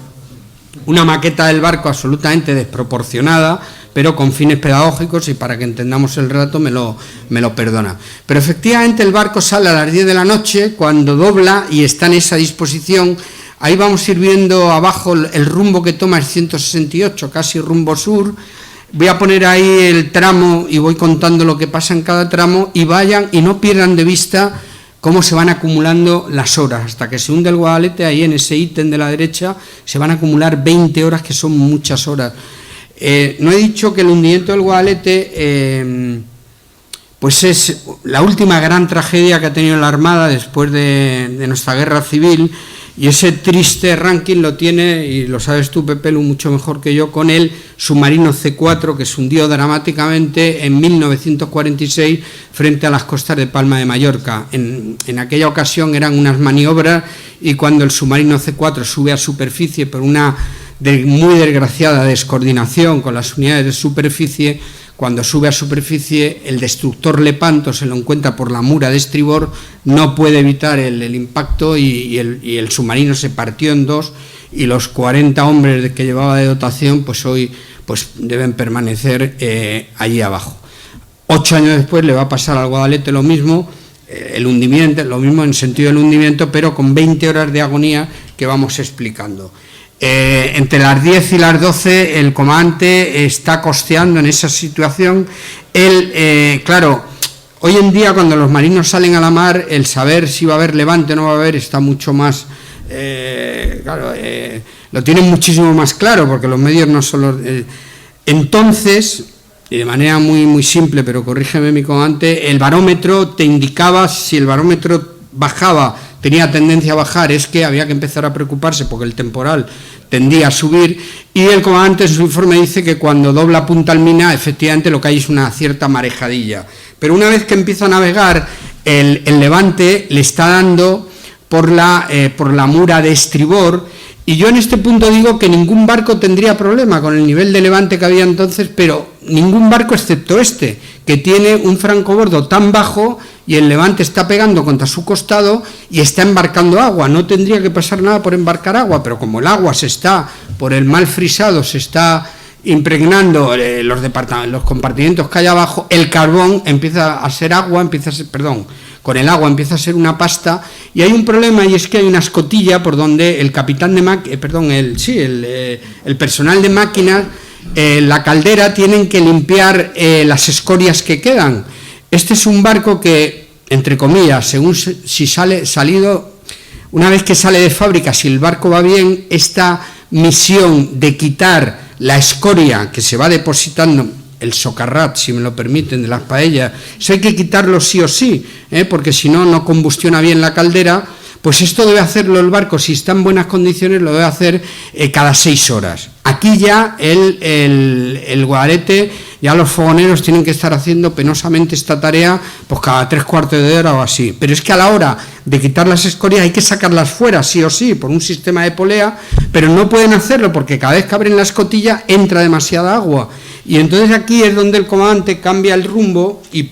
maqueta del barco absolutamente desproporcionada, pero con fines pedagógicos, y para que entendamos el relato me lo perdona. Pero efectivamente el barco sale a las 10 de la noche, cuando dobla y está en esa disposición. Ahí vamos a ir viendo abajo el rumbo que toma, es 168, casi rumbo sur. Voy a poner ahí el tramo y voy contando lo que pasa en cada tramo, y vayan y no pierdan de vista cómo se van acumulando las horas. Hasta que se hunde el Guadalete, ahí en ese ítem de la derecha se van a acumular 20 horas, que son muchas horas. No he dicho que el hundimiento del Guadalete pues es la última gran tragedia que ha tenido la Armada después de nuestra guerra civil, y ese triste ranking lo tiene, y lo sabes tú, Pepelu, mucho mejor que yo, con el submarino C4, que se hundió dramáticamente en 1946 frente a las costas de Palma de Mallorca. En aquella ocasión eran unas maniobras, y cuando el submarino C4 sube a superficie por una muy desgraciada descoordinación con las unidades de superficie, cuando sube a superficie el destructor Lepanto se lo encuentra por la mura de estribor, no puede evitar el impacto, y el submarino se partió en 2, y los 40 hombres que llevaba de dotación pues hoy pues deben permanecer allí abajo. 8 años después le va a pasar al Guadalete lo mismo, el hundimiento, lo mismo en sentido del hundimiento, pero con 20 horas de agonía que vamos explicando. Entre las 10 y las 12 el comandante está costeando en esa situación. Claro, hoy en día cuando los marinos salen a la mar, el saber si va a haber levante o no va a haber está mucho más, lo tienen muchísimo más claro, porque los medios no son los... entonces, y de manera muy, muy simple, pero corrígeme mi comandante, el barómetro te indicaba, si el barómetro bajaba, tenía tendencia a bajar, es que había que empezar a preocuparse porque el temporal tendía a subir, y el comandante en su informe dice que cuando dobla Punta Almina efectivamente lo que hay es una cierta marejadilla, pero una vez que empieza a navegar el levante le está dando por la mura de estribor, y yo en este punto digo que ningún barco tendría problema con el nivel de levante que había entonces, pero ningún barco excepto este, que tiene un francobordo tan bajo y el levante está pegando contra su costado y está embarcando agua. No tendría que pasar nada por embarcar agua, pero como el agua se está, por el mal frisado, se está impregnando los compartimentos que hay abajo, el carbón empieza a ser agua, con el agua empieza a ser una pasta, y hay un problema, y es que hay una escotilla por donde el capitán de el personal de máquinas, la caldera, tienen que limpiar las escorias que quedan. Este es un barco que, entre comillas, según una vez que sale de fábrica, si el barco va bien, esta misión de quitar la escoria que se va depositando, el socarrat, si me lo permiten, de las paellas, eso hay que quitarlo sí o sí, porque si no, no combustiona bien la caldera, pues esto debe hacerlo el barco, si está en buenas condiciones, lo debe hacer cada 6 horas. Aquí ya el Guadalete, ya los fogoneros tienen que estar haciendo penosamente esta tarea pues cada 3/4 de hora o así. Pero es que a la hora de quitar las escorias hay que sacarlas fuera, sí o sí, por un sistema de polea, pero no pueden hacerlo porque cada vez que abren la escotilla entra demasiada agua. Y entonces aquí es donde el comandante cambia el rumbo y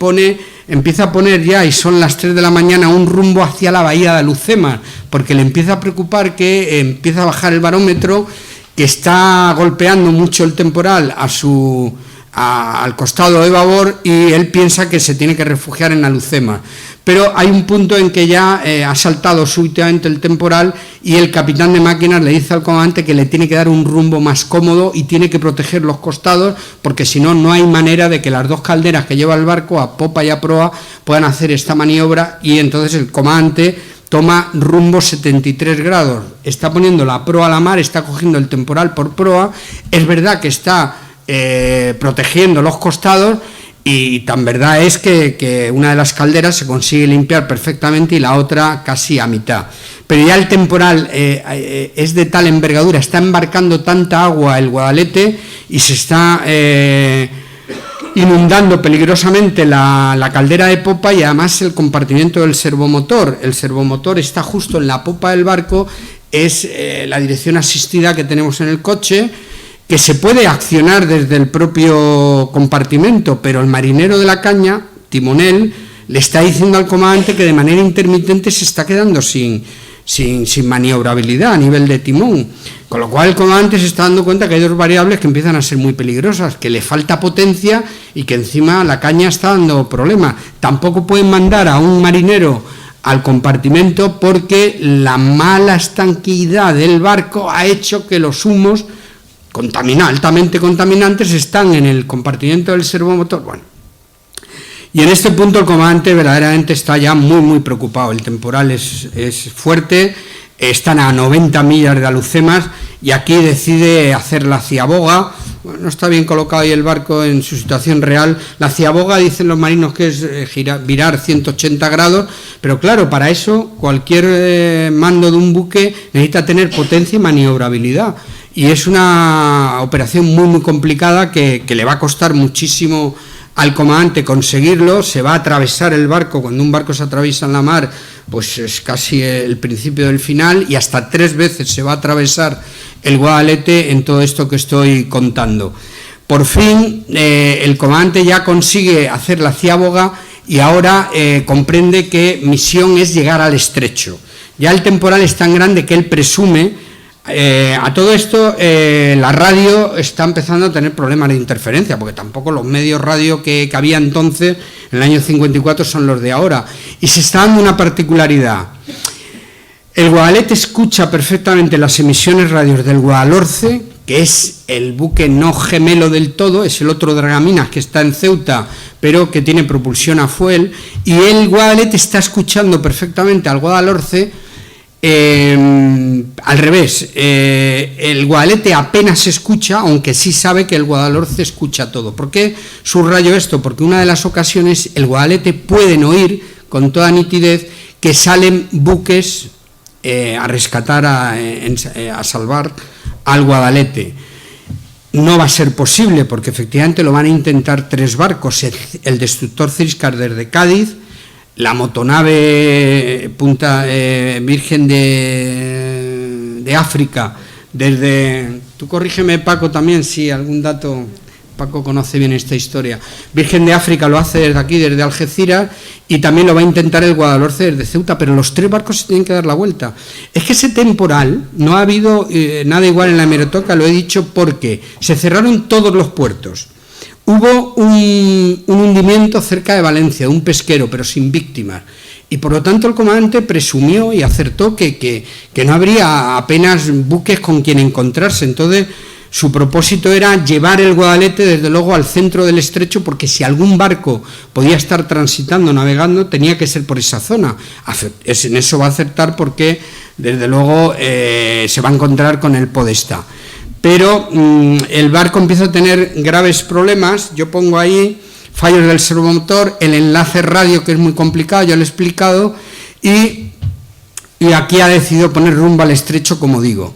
empieza a poner ya, y son las 3 de la mañana, un rumbo hacia la bahía de Alucemas, porque le empieza a preocupar que empieza a bajar el barómetro, que está golpeando mucho el temporal al costado de babor, y él piensa que se tiene que refugiar en Alucemas. Pero hay un punto en que ya ha saltado súbitamente el temporal y el capitán de máquinas le dice al comandante que le tiene que dar un rumbo más cómodo y tiene que proteger los costados, porque si no, no hay manera de que las 2 calderas que lleva el barco a popa y a proa puedan hacer esta maniobra, y entonces el comandante toma rumbo 73 grados, está poniendo la proa a la mar, está cogiendo el temporal por proa, es verdad que está protegiendo los costados, y tan verdad es que una de las calderas se consigue limpiar perfectamente y la otra casi a mitad. Pero ya el temporal es de tal envergadura, está embarcando tanta agua el Guadalete y se está inundando peligrosamente la caldera de popa y además el compartimiento del servomotor. El servomotor está justo en la popa del barco, es la dirección asistida que tenemos en el coche, que se puede accionar desde el propio compartimento, pero el marinero de la caña, timonel, le está diciendo al comandante que de manera intermitente se está quedando sin maniobrabilidad a nivel de timón, con lo cual el comandante se está dando cuenta que hay 2 variables que empiezan a ser muy peligrosas, que le falta potencia y que encima la caña está dando problemas. Tampoco pueden mandar a un marinero al compartimento porque la mala estanqueidad del barco ha hecho que los humos altamente contaminantes están en el compartimento del servomotor. Bueno, y en este punto el comandante verdaderamente está ya muy preocupado. El temporal es fuerte, están a 90 millas de Alucemas y aquí decide hacer la ciaboga. Bueno, no está bien colocado ahí el barco en su situación real. La ciaboga, dicen los marinos, que es virar 180 grados, pero claro, para eso cualquier mando de un buque necesita tener potencia y maniobrabilidad. Y es una operación muy complicada que le va a costar muchísimo al comandante conseguirlo. Se va a atravesar el barco, cuando un barco se atraviesa en la mar, pues es casi el principio del final, y hasta 3 veces se va a atravesar el Guadalete en todo esto que estoy contando. Por fin el comandante ya consigue hacer la ciaboga y ahora comprende que misión es llegar al estrecho. Ya el temporal es tan grande que él presume. A todo esto la radio está empezando a tener problemas de interferencia, porque tampoco los medios radio que había entonces, en el año 54, son los de ahora, y se está dando una particularidad. El Guadalete escucha perfectamente las emisiones radios del Guadalhorce, que es el buque no gemelo del todo, es el otro dragaminas que está en Ceuta, pero que tiene propulsión a fuel, y el Guadalete está escuchando perfectamente al Guadalhorce. Al revés, el Guadalete apenas se escucha, aunque sí sabe que el Guadalhorce escucha todo. ¿Por qué subrayo esto? Porque una de las ocasiones el Guadalete pueden oír con toda nitidez que salen buques a rescatar, a salvar al Guadalete. No va a ser posible porque efectivamente lo van a intentar 3 barcos, el destructor Ciscar desde Cádiz, la motonave Virgen de África desde, tú corrígeme Paco también si algún dato, Paco conoce bien esta historia, Virgen de África lo hace desde aquí, desde Algeciras, y también lo va a intentar el Guadalhorce desde Ceuta, pero los 3 barcos se tienen que dar la vuelta. Es que ese temporal, no ha habido nada igual en la hemeroteca, lo he dicho, porque se cerraron todos los puertos. Hubo un hundimiento cerca de Valencia, de un pesquero, pero sin víctimas. Y por lo tanto el comandante presumió y acertó que no habría apenas buques con quien encontrarse. Entonces su propósito era llevar el Guadalete desde luego al centro del estrecho, porque si algún barco podía estar transitando, navegando, tenía que ser por esa zona. En eso va a acertar porque desde luego se va a encontrar con el Podestá. Pero el barco empieza a tener graves problemas. Yo pongo ahí fallos del servomotor, el enlace radio, que es muy complicado, ya lo he explicado, y y aquí ha decidido poner rumbo al estrecho, como digo.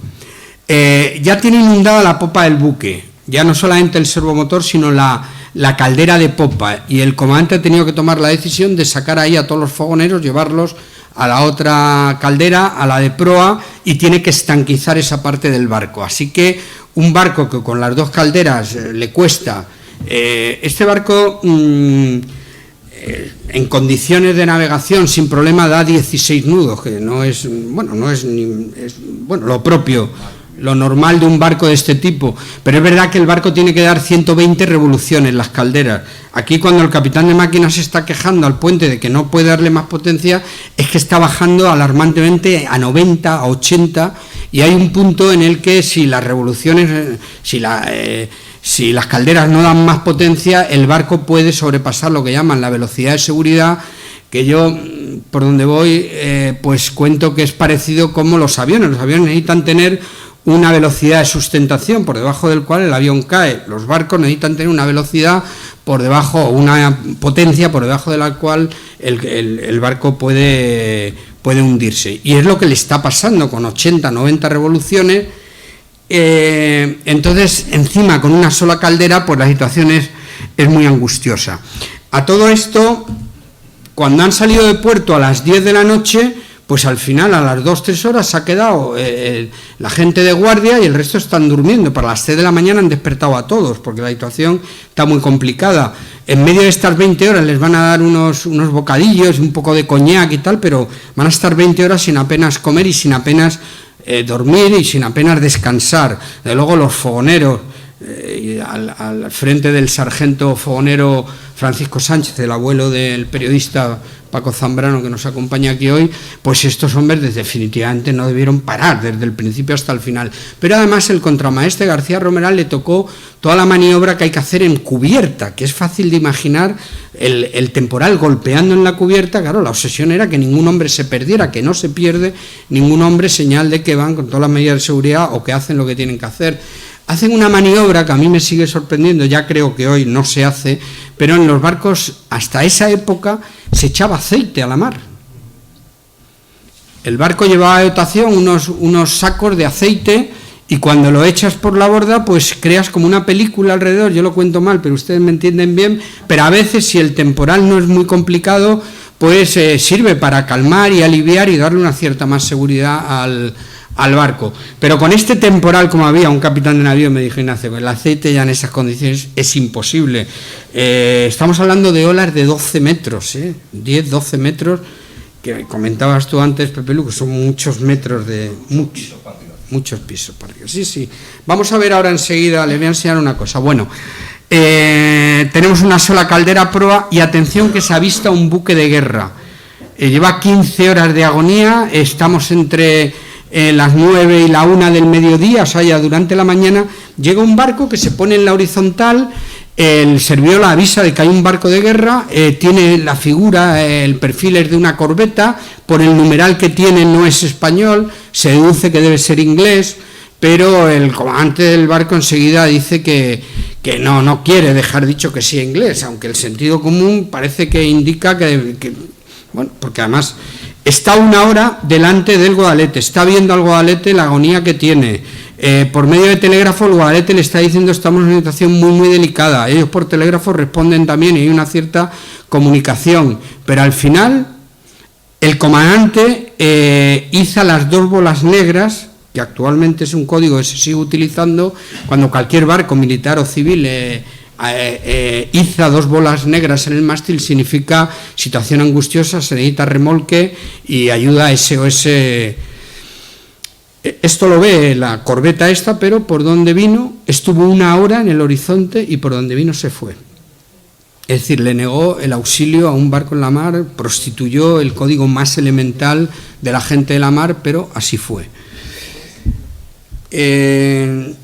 Ya tiene inundada la popa del buque, ya no solamente el servomotor, sino la caldera de popa, y el comandante ha tenido que tomar la decisión de sacar ahí a todos los fogoneros, llevarlos a la otra caldera, a la de proa, y tiene que estanquizar esa parte del barco. Así que un barco que con las dos calderas le cuesta, este barco en condiciones de navegación sin problema da 16 nudos, que no es, bueno, no es ni, es, bueno, lo propio, lo normal de un barco de este tipo, pero es verdad que el barco tiene que dar 120 revoluciones, las calderas. Aquí, cuando el capitán de máquinas se está quejando al puente de que no puede darle más potencia, es que está bajando alarmantemente a 90, a 80, y hay un punto en el que si las revoluciones, si las calderas no dan más potencia, el barco puede sobrepasar lo que llaman la velocidad de seguridad, que yo, por donde voy, pues cuento que es parecido como los aviones. Los aviones necesitan tener una velocidad de sustentación por debajo del cual el avión cae. Los barcos necesitan tener una velocidad por debajo, una potencia por debajo de la cual el barco puede hundirse. Y es lo que le está pasando con 80, 90 revoluciones. Entonces, encima, con una sola caldera, pues la situación es muy angustiosa. A todo esto, cuando han salido de puerto a las 10 de la noche, pues al final, a las 2-3 horas, se ha quedado la gente de guardia y el resto están durmiendo. Para las 6 de la mañana han despertado a todos, porque la situación está muy complicada. En medio de estas 20 horas les van a dar unos bocadillos, un poco de coñac y tal, pero van a estar 20 horas sin apenas comer y sin apenas dormir y sin apenas descansar. De luego los fogoneros, al frente del sargento fogonero Francisco Sánchez, el abuelo del periodista Paco Zambrano, que nos acompaña aquí hoy, pues estos hombres definitivamente no debieron parar desde el principio hasta el final. Pero además el contramaestre García Romeral le tocó toda la maniobra que hay que hacer en cubierta, que es fácil de imaginar el temporal golpeando en la cubierta. Claro, la obsesión era que ningún hombre se perdiera, que no se pierde ningún hombre, señal de que van con todas las medidas de seguridad o que hacen lo que tienen que hacer. Hacen una maniobra que a mí me sigue sorprendiendo, ya creo que hoy no se hace, pero en los barcos hasta esa época se echaba aceite a la mar. El barco llevaba de dotación unos sacos de aceite, y cuando lo echas por la borda, pues creas como una película alrededor. Yo lo cuento mal, pero ustedes me entienden bien, pero a veces, si el temporal no es muy complicado, pues sirve para calmar y aliviar y darle una cierta más seguridad al barco. Pero con este temporal, como había un capitán de navío, me dijo Ignacio, el aceite ya en esas condiciones es imposible. Estamos hablando de olas de 12 metros, 10, 12 metros, que comentabas tú antes, Pepe Lu, que son muchos metros de... muchos pisos para arriba. Sí. Vamos a ver ahora enseguida, les voy a enseñar una cosa. Bueno, tenemos una sola caldera a proa, y atención que se avista un buque de guerra. Lleva 15 horas de agonía, estamos entre las 9 y la 1 del mediodía, o sea, ya durante la mañana, llega un barco que se pone en la horizontal. El serviola avisa de que hay un barco de guerra, tiene la figura, el perfil es de una corbeta, por el numeral que tiene no es español, se deduce que debe ser inglés, pero el comandante del barco enseguida dice que no quiere dejar dicho que sí inglés, aunque el sentido común parece que indica que bueno, porque además está una hora delante del Guadalete, está viendo al Guadalete la agonía que tiene. Por medio de telégrafo el Guadalete le está diciendo estamos en una situación muy muy delicada. Ellos por telégrafo responden también y hay una cierta comunicación, pero al final el comandante iza las 2 bolas negras, que actualmente es un código que se sigue utilizando cuando cualquier barco militar o civil iza 2 bolas negras en el mástil, significa situación angustiosa, se necesita remolque y ayuda SOS. Esto lo ve la corbeta esta, pero por donde vino estuvo 1 hora en el horizonte y por donde vino se fue. Es decir, le negó el auxilio a un barco en la mar, prostituyó el código más elemental de la gente de la mar, pero así fue. Se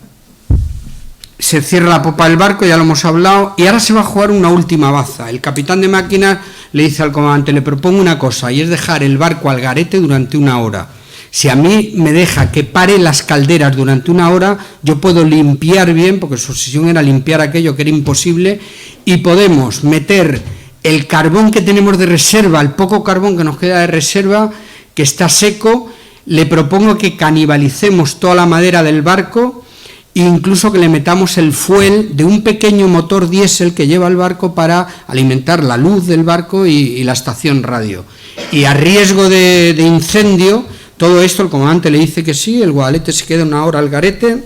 cierra la popa del barco, ya lo hemos hablado, y ahora se va a jugar una última baza. El capitán de máquinas le dice al comandante, le propongo una cosa, y es dejar el barco al garete durante 1 hora. Si a mí me deja que pare las calderas durante 1 hora, yo puedo limpiar bien, porque su obsesión era limpiar aquello que era imposible, y podemos meter el carbón que tenemos de reserva, el poco carbón que nos queda de reserva, que está seco, le propongo que canibalicemos toda la madera del barco e incluso que le metamos el fuel de un pequeño motor diésel que lleva el barco para alimentar la luz del barco y la estación radio. Y a riesgo de incendio, todo esto el comandante le dice que sí, el Guadalete se queda 1 hora al garete,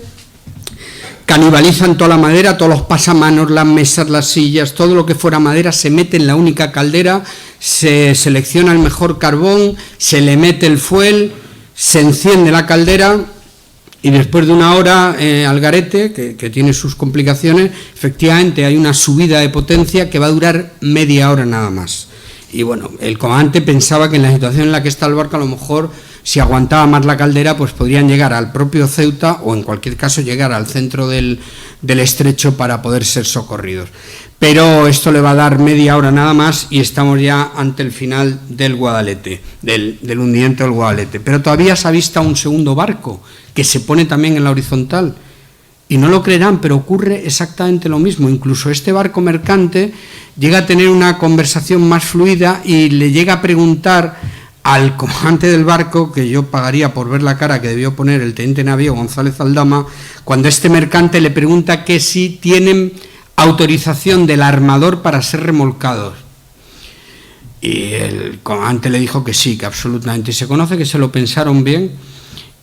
canibalizan toda la madera, todos los pasamanos, las mesas, las sillas, todo lo que fuera madera se mete en la única caldera, se selecciona el mejor carbón, se le mete el fuel, se enciende la caldera y después de 1 hora al garete, que tiene sus complicaciones, efectivamente hay una subida de potencia que va a durar media hora nada más. Y bueno, el comandante pensaba que en la situación en la que está el barco, a lo mejor, si aguantaba más la caldera, pues podrían llegar al propio Ceuta o en cualquier caso llegar al centro del estrecho para poder ser socorridos. Pero esto le va a dar media hora nada más y estamos ya ante el final del Guadalete, del hundimiento del Guadalete. Pero todavía se avista un segundo barco que se pone también en la horizontal. Y no lo creerán, pero ocurre exactamente lo mismo. Incluso este barco mercante llega a tener una conversación más fluida y le llega a preguntar al comandante del barco, que yo pagaría por ver la cara que debió poner el teniente navío González Aldama, cuando este mercante le pregunta que si tienen autorización del armador para ser remolcados. Y el comandante le dijo que sí, que absolutamente. Y se conoce que se lo pensaron bien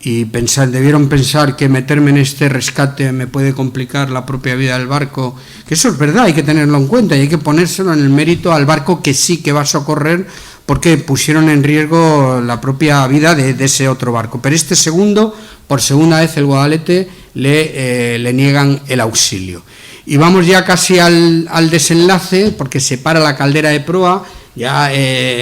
y debieron pensar que meterme en este rescate me puede complicar la propia vida del barco, que eso es verdad, hay que tenerlo en cuenta y hay que ponérselo en el mérito al barco que sí que va a socorrer, porque pusieron en riesgo la propia vida de ese otro barco. Pero este segundo, por segunda vez el Guadalete, le niegan el auxilio. Y vamos ya casi al desenlace, porque se para la caldera de proa, ya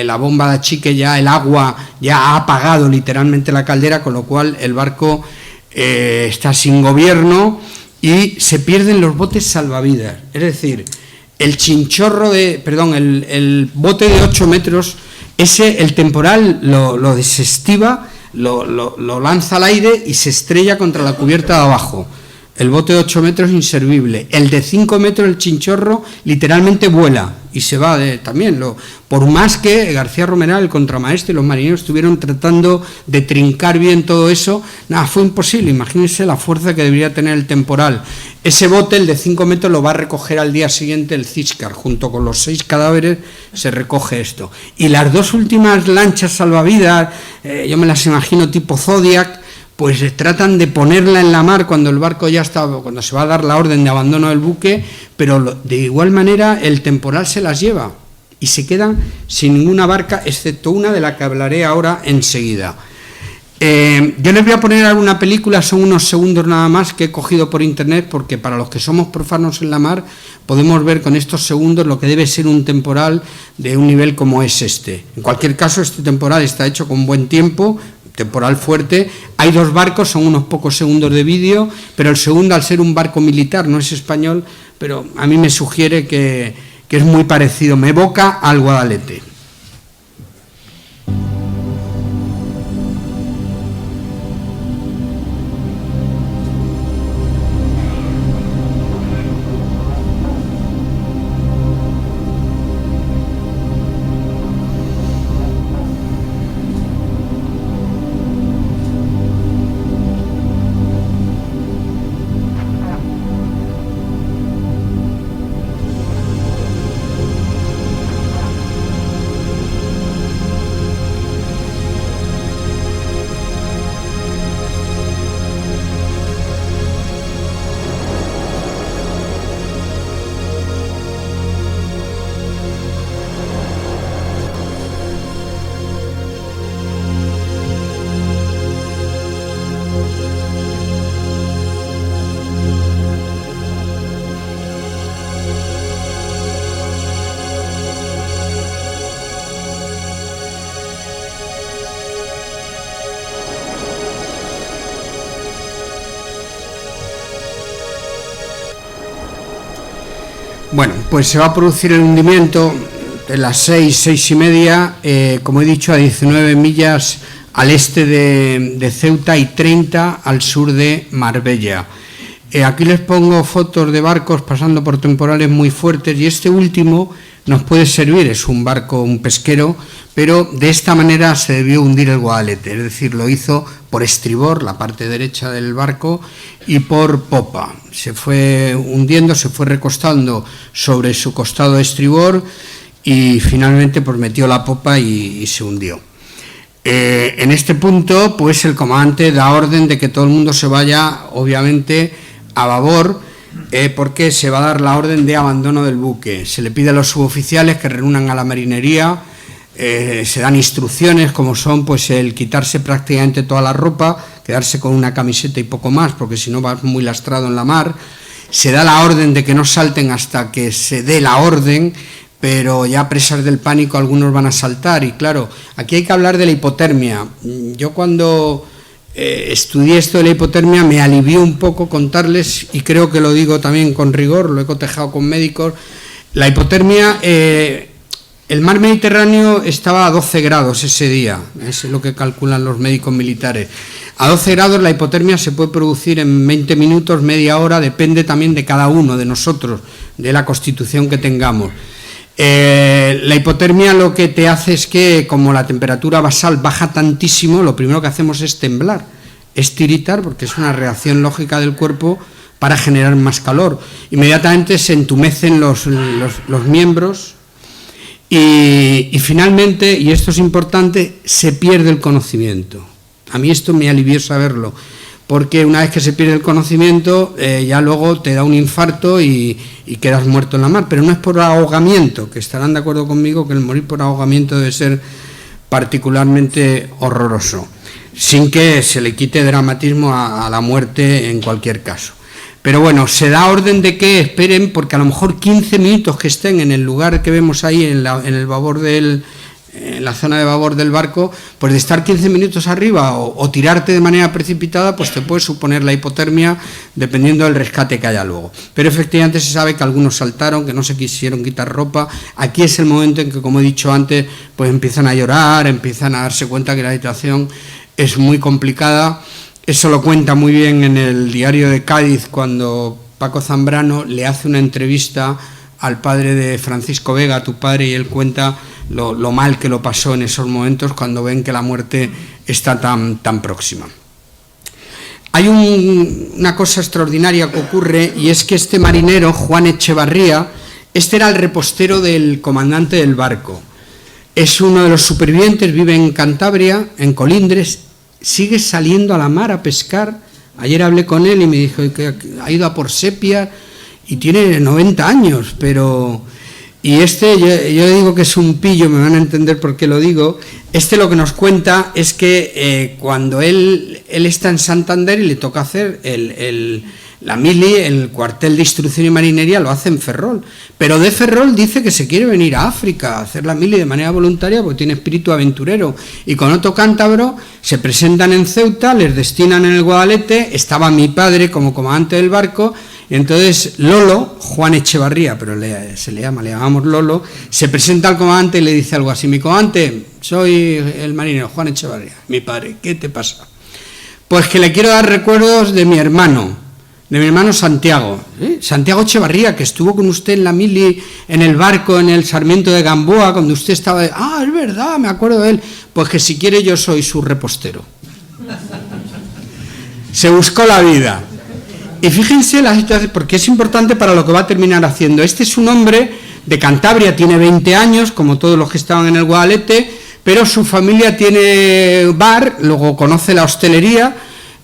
la bomba de achique, ya el agua ya ha apagado literalmente la caldera, con lo cual el barco está sin gobierno y se pierden los botes salvavidas. Es decir, el bote de 8 metros, el temporal lo desestiva, lo lanza al aire y se estrella contra la cubierta de abajo. El bote de 8 metros inservible. El de 5 metros, el chinchorro, literalmente vuela y se va también. Por más que García Romeral, el contramaestre, y los marineros estuvieron tratando de trincar bien todo eso, nada, fue imposible. Imagínense la fuerza que debería tener el temporal. Ese bote, el de 5 metros, lo va a recoger al día siguiente el Ciscar. Junto con los 6 cadáveres se recoge esto. Y las 2 últimas lanchas salvavidas, yo me las imagino tipo Zodiac, pues tratan de ponerla en la mar cuando el barco ya está, cuando se va a dar la orden de abandono del buque, pero de igual manera el temporal se las lleva y se quedan sin ninguna barca, excepto una de la que hablaré ahora enseguida. Yo les voy a poner alguna película, son unos segundos nada más que he cogido por internet, porque para los que somos profanos en la mar podemos ver con estos segundos lo que debe ser un temporal de un nivel como es este. En cualquier caso, este temporal está hecho con buen tiempo, temporal fuerte. Hay 2 barcos, son unos pocos segundos de vídeo, pero el segundo, al ser un barco militar, no es español, pero a mí me sugiere que es muy parecido, me evoca al Guadalete. Bueno, pues se va a producir el hundimiento de las 6 y media, como he dicho, a 19 millas al este de Ceuta y 30 al sur de Marbella. Aquí les pongo fotos de barcos pasando por temporales muy fuertes y este último nos puede servir, es un barco, un pesquero, pero de esta manera se debió hundir el Guadalete, es decir, lo hizo por estribor, la parte derecha del barco, y por popa. Se fue hundiendo, se fue recostando sobre su costado estribor y finalmente pues metió la popa y se hundió. En este punto, pues el comandante da orden de que todo el mundo se vaya, obviamente, a babor, porque se va a dar la orden de abandono del buque. Se le pide a los suboficiales que reúnan a la marinería, se dan instrucciones como son pues el quitarse prácticamente toda la ropa, quedarse con una camiseta y poco más, porque si no vas muy lastrado en la mar. Se da la orden de que no salten hasta que se dé la orden, pero ya presas del pánico algunos van a saltar. Y claro, aquí hay que hablar de la hipotermia. Yo cuando estudié esto de la hipotermia me alivió un poco contarles, y creo que lo digo también con rigor, lo he cotejado con médicos. La hipotermia, el mar Mediterráneo estaba a 12 grados ese día, es lo que calculan los médicos militares. A 12 grados la hipotermia se puede producir en 20 minutos, media hora, depende también de cada uno de nosotros, de la constitución que tengamos. La hipotermia lo que te hace es que, como la temperatura basal baja tantísimo, lo primero que hacemos es temblar, es tiritar, porque es una reacción lógica del cuerpo para generar más calor. Inmediatamente se entumecen los miembros y finalmente, y esto es importante, se pierde el conocimiento. A mí esto me alivió saberlo, porque una vez que se pierde el conocimiento, ya luego te da un infarto y quedas muerto en la mar, pero no es por ahogamiento, que estarán de acuerdo conmigo que el morir por ahogamiento debe ser particularmente horroroso, sin que se le quite dramatismo a la muerte en cualquier caso. Pero bueno, se da orden de que esperen, porque a lo mejor 15 minutos que estén en el lugar que vemos ahí, en el babor en la zona de babor del barco, pues de estar 15 minutos arriba o tirarte de manera precipitada, pues te puede suponer la hipotermia, dependiendo del rescate que haya luego. Pero efectivamente se sabe que algunos saltaron, que no se quisieron quitar ropa. Aquí es el momento en que, como he dicho antes, pues empiezan a llorar, empiezan a darse cuenta que la situación es muy complicada. Eso lo cuenta muy bien en el Diario de Cádiz, cuando Paco Zambrano le hace una entrevista al padre de Francisco Vega, tu padre, y él cuenta lo mal que lo pasó en esos momentos cuando ven que la muerte está tan próxima. Hay una cosa extraordinaria que ocurre, y es que este marinero, Juan Echevarría, este era el repostero del comandante del barco. Es uno de los supervivientes, vive en Cantabria, en Colindres, sigue saliendo a la mar a pescar. Ayer hablé con él y me dijo que ha ido a por sepia y tiene 90 años, pero... Y yo digo que es un pillo, me van a entender por qué lo digo. Lo que nos cuenta es que cuando él está en Santander y le toca hacer la mili, el cuartel de instrucción y marinería, lo hace en Ferrol. Pero de Ferrol dice que se quiere venir a África a hacer la mili de manera voluntaria porque tiene espíritu aventurero. Y con otro cántabro se presentan en Ceuta, les destinan en el Guadalete, estaba mi padre como comandante del barco. Y entonces Lolo, Juan Echevarría, pero le llamamos Lolo, se presenta al comandante y le dice algo así: mi comandante, soy el marinero Juan Echevarría. Mi padre, ¿qué te pasa? Pues que le quiero dar recuerdos de mi hermano Santiago, Santiago Echevarría, que estuvo con usted en la mili, en el barco, en el Sarmiento de Gamboa, cuando usted estaba... Ah, es verdad, me acuerdo de él. Pues que si quiere yo soy su repostero. Se buscó la vida. Y fíjense la situación, porque es importante para lo que va a terminar haciendo. Este es un hombre de Cantabria, tiene 20 años, como todos los que estaban en el Guadalete, pero su familia tiene bar, luego conoce la hostelería.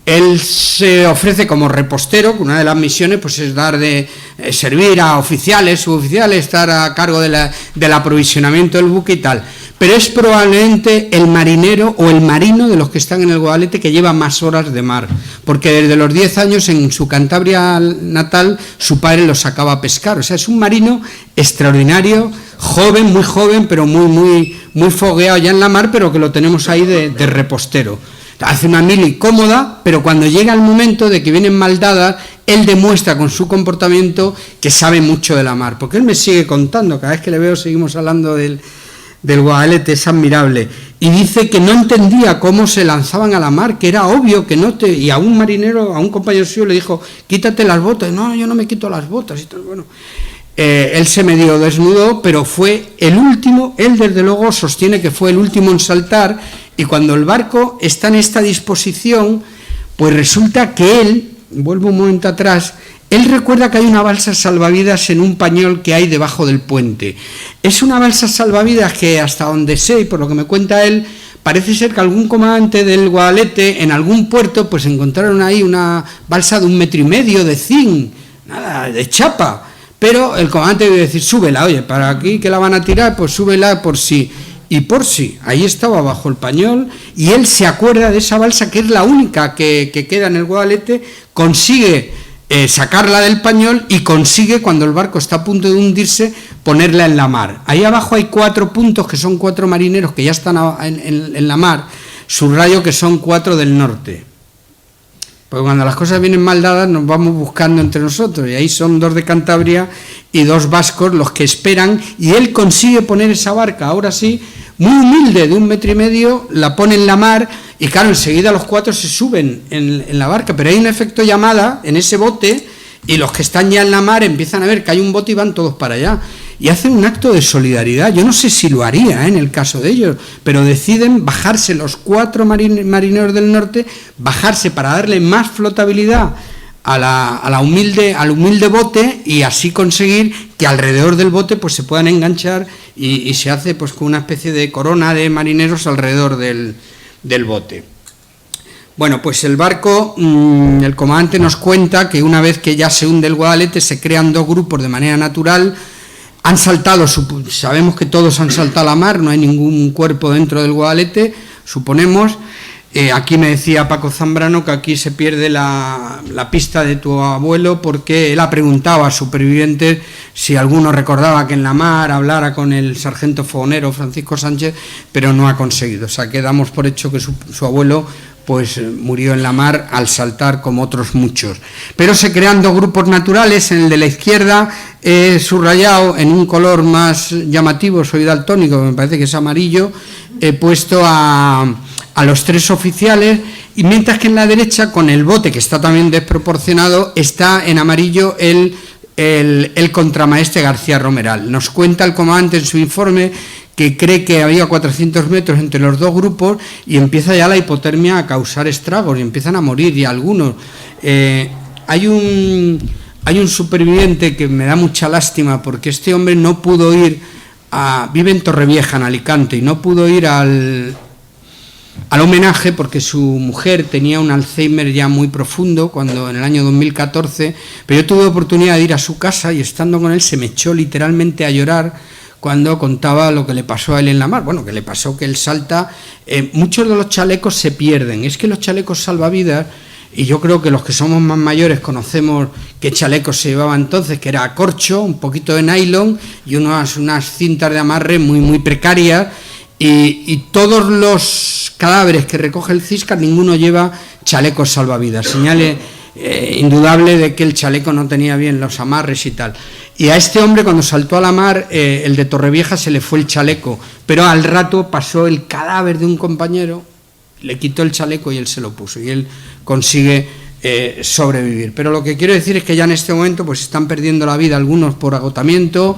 Él se ofrece como repostero, que una de las misiones pues es dar de servir a oficiales, suboficiales, estar a cargo del aprovisionamiento del buque y tal. Pero es probablemente el marinero o el marino de los que están en el Guadalete que lleva más horas de mar, porque desde los 10 años en su Cantabria natal su padre lo sacaba a pescar. O sea, es un marino extraordinario, joven, muy joven, pero muy fogueado ya en la mar, pero que lo tenemos ahí de repostero. Hace una mili cómoda, pero cuando llega el momento de que vienen mal dadas, él demuestra con su comportamiento que sabe mucho de la mar, porque él me sigue contando, cada vez que le veo seguimos hablando del Guadalete, es admirable, y dice que no entendía cómo se lanzaban a la mar, que era obvio que no te... Y a un marinero, a un compañero suyo le dijo, quítate las botas. No, yo no me quito las botas. Y todo, bueno, él se medio desnudó, pero fue el último, él desde luego sostiene que fue el último en saltar, y cuando el barco está en esta disposición, pues resulta que él, vuelvo un momento atrás, él recuerda que hay una balsa salvavidas en un pañol que hay debajo del puente. Es una balsa salvavidas que, hasta donde sé, y por lo que me cuenta él, parece ser que algún comandante del Guadalete, en algún puerto, pues encontraron ahí una balsa de 1,5 metros de zinc, nada, de chapa. Pero el comandante debe decir, súbela, oye, para aquí que la van a tirar, pues súbela por sí. Y por sí, ahí estaba bajo el pañol, y él se acuerda de esa balsa, que es la única que queda en el Guadalete, consigue sacarla del pañol y consigue, cuando el barco está a punto de hundirse, ponerla en la mar. Ahí abajo hay 4 puntos, que son 4 marineros que ya están en la mar, subrayo que son 4 del norte. Porque cuando las cosas vienen mal dadas nos vamos buscando entre nosotros, y ahí son 2 de Cantabria y 2 vascos los que esperan, y él consigue poner esa barca, ahora sí, muy humilde, de 1,5 metros, la pone en la mar, y claro, enseguida los 4 se suben en la barca, pero hay un efecto llamada en ese bote, y los que están ya en la mar empiezan a ver que hay un bote y van todos para allá, y hacen un acto de solidaridad. Yo no sé si lo haría en el caso de ellos, pero deciden bajarse los 4 marineros del norte, bajarse para darle más flotabilidad al humilde bote, y así conseguir que alrededor del bote pues se puedan enganchar, y se hace pues con una especie de corona de marineros alrededor del bote. Bueno, pues el barco, el comandante nos cuenta que una vez que ya se hunde el Guadalete, se crean 2 grupos de manera natural. Han saltado, sabemos que todos han saltado a la mar, no hay ningún cuerpo dentro del Guadalete, suponemos. Aquí me decía Paco Zambrano que aquí se pierde la pista de tu abuelo, porque él ha preguntado a supervivientes si alguno recordaba que en la mar hablara con el sargento fogonero Francisco Sánchez, pero no ha conseguido. O sea, que damos por hecho que su abuelo pues murió en la mar al saltar, como otros muchos. Pero se crean 2 grupos naturales. En el de la izquierda he subrayado en un color más llamativo, soy daltónico, me parece que es amarillo, he puesto a los 3 oficiales, y mientras que en la derecha, con el bote que está también desproporcionado, está en amarillo el contramaestre García Romeral. Nos cuenta el comandante en su informe que cree que había 400 metros entre los 2 grupos, y empieza ya la hipotermia a causar estragos, y empiezan a morir ya algunos. Hay un superviviente que me da mucha lástima, porque este hombre no pudo ir vive en Torrevieja, en Alicante, y no pudo ir al homenaje porque su mujer tenía un Alzheimer ya muy profundo cuando en el año 2014, pero yo tuve oportunidad de ir a su casa, y estando con él se me echó literalmente a llorar cuando contaba lo que le pasó a él en la mar. Bueno, que le pasó que él salta, muchos de los chalecos se pierden, es que los chalecos salvavidas, y yo creo que los que somos más mayores conocemos qué chalecos se llevaba entonces, que era corcho, un poquito de nylon y unas cintas de amarre muy, muy precarias, y todos los cadáveres que recoge el CISCA, ninguno lleva chalecos salvavidas, señal indudable de que el chaleco no tenía bien los amarres y tal. Y a este hombre, cuando saltó a la mar, el de Torrevieja, se le fue el chaleco, pero al rato pasó el cadáver de un compañero, le quitó el chaleco y él se lo puso, y él consigue sobrevivir. Pero lo que quiero decir es que ya en este momento pues están perdiendo la vida algunos por agotamiento,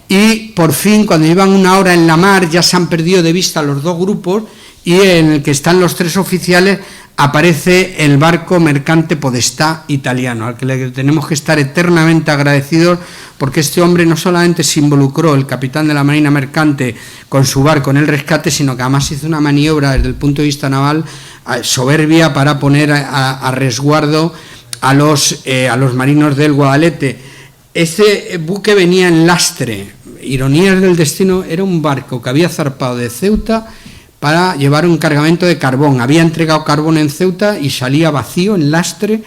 y por fin, cuando llevan 1 hora en la mar, ya se han perdido de vista los 2 grupos, y en el que están los 3 oficiales aparece el barco mercante Podestà italiano, al que le tenemos que estar eternamente agradecidos, porque este hombre no solamente se involucró, el capitán de la Marina Mercante, con su barco en el rescate, sino que además hizo una maniobra desde el punto de vista naval soberbia para poner a resguardo a los marinos del Guadalete. Este buque venía en lastre, ironías del destino, era un barco que había zarpado de Ceuta para llevar un cargamento de carbón. Había entregado carbón en Ceuta y salía vacío, en lastre.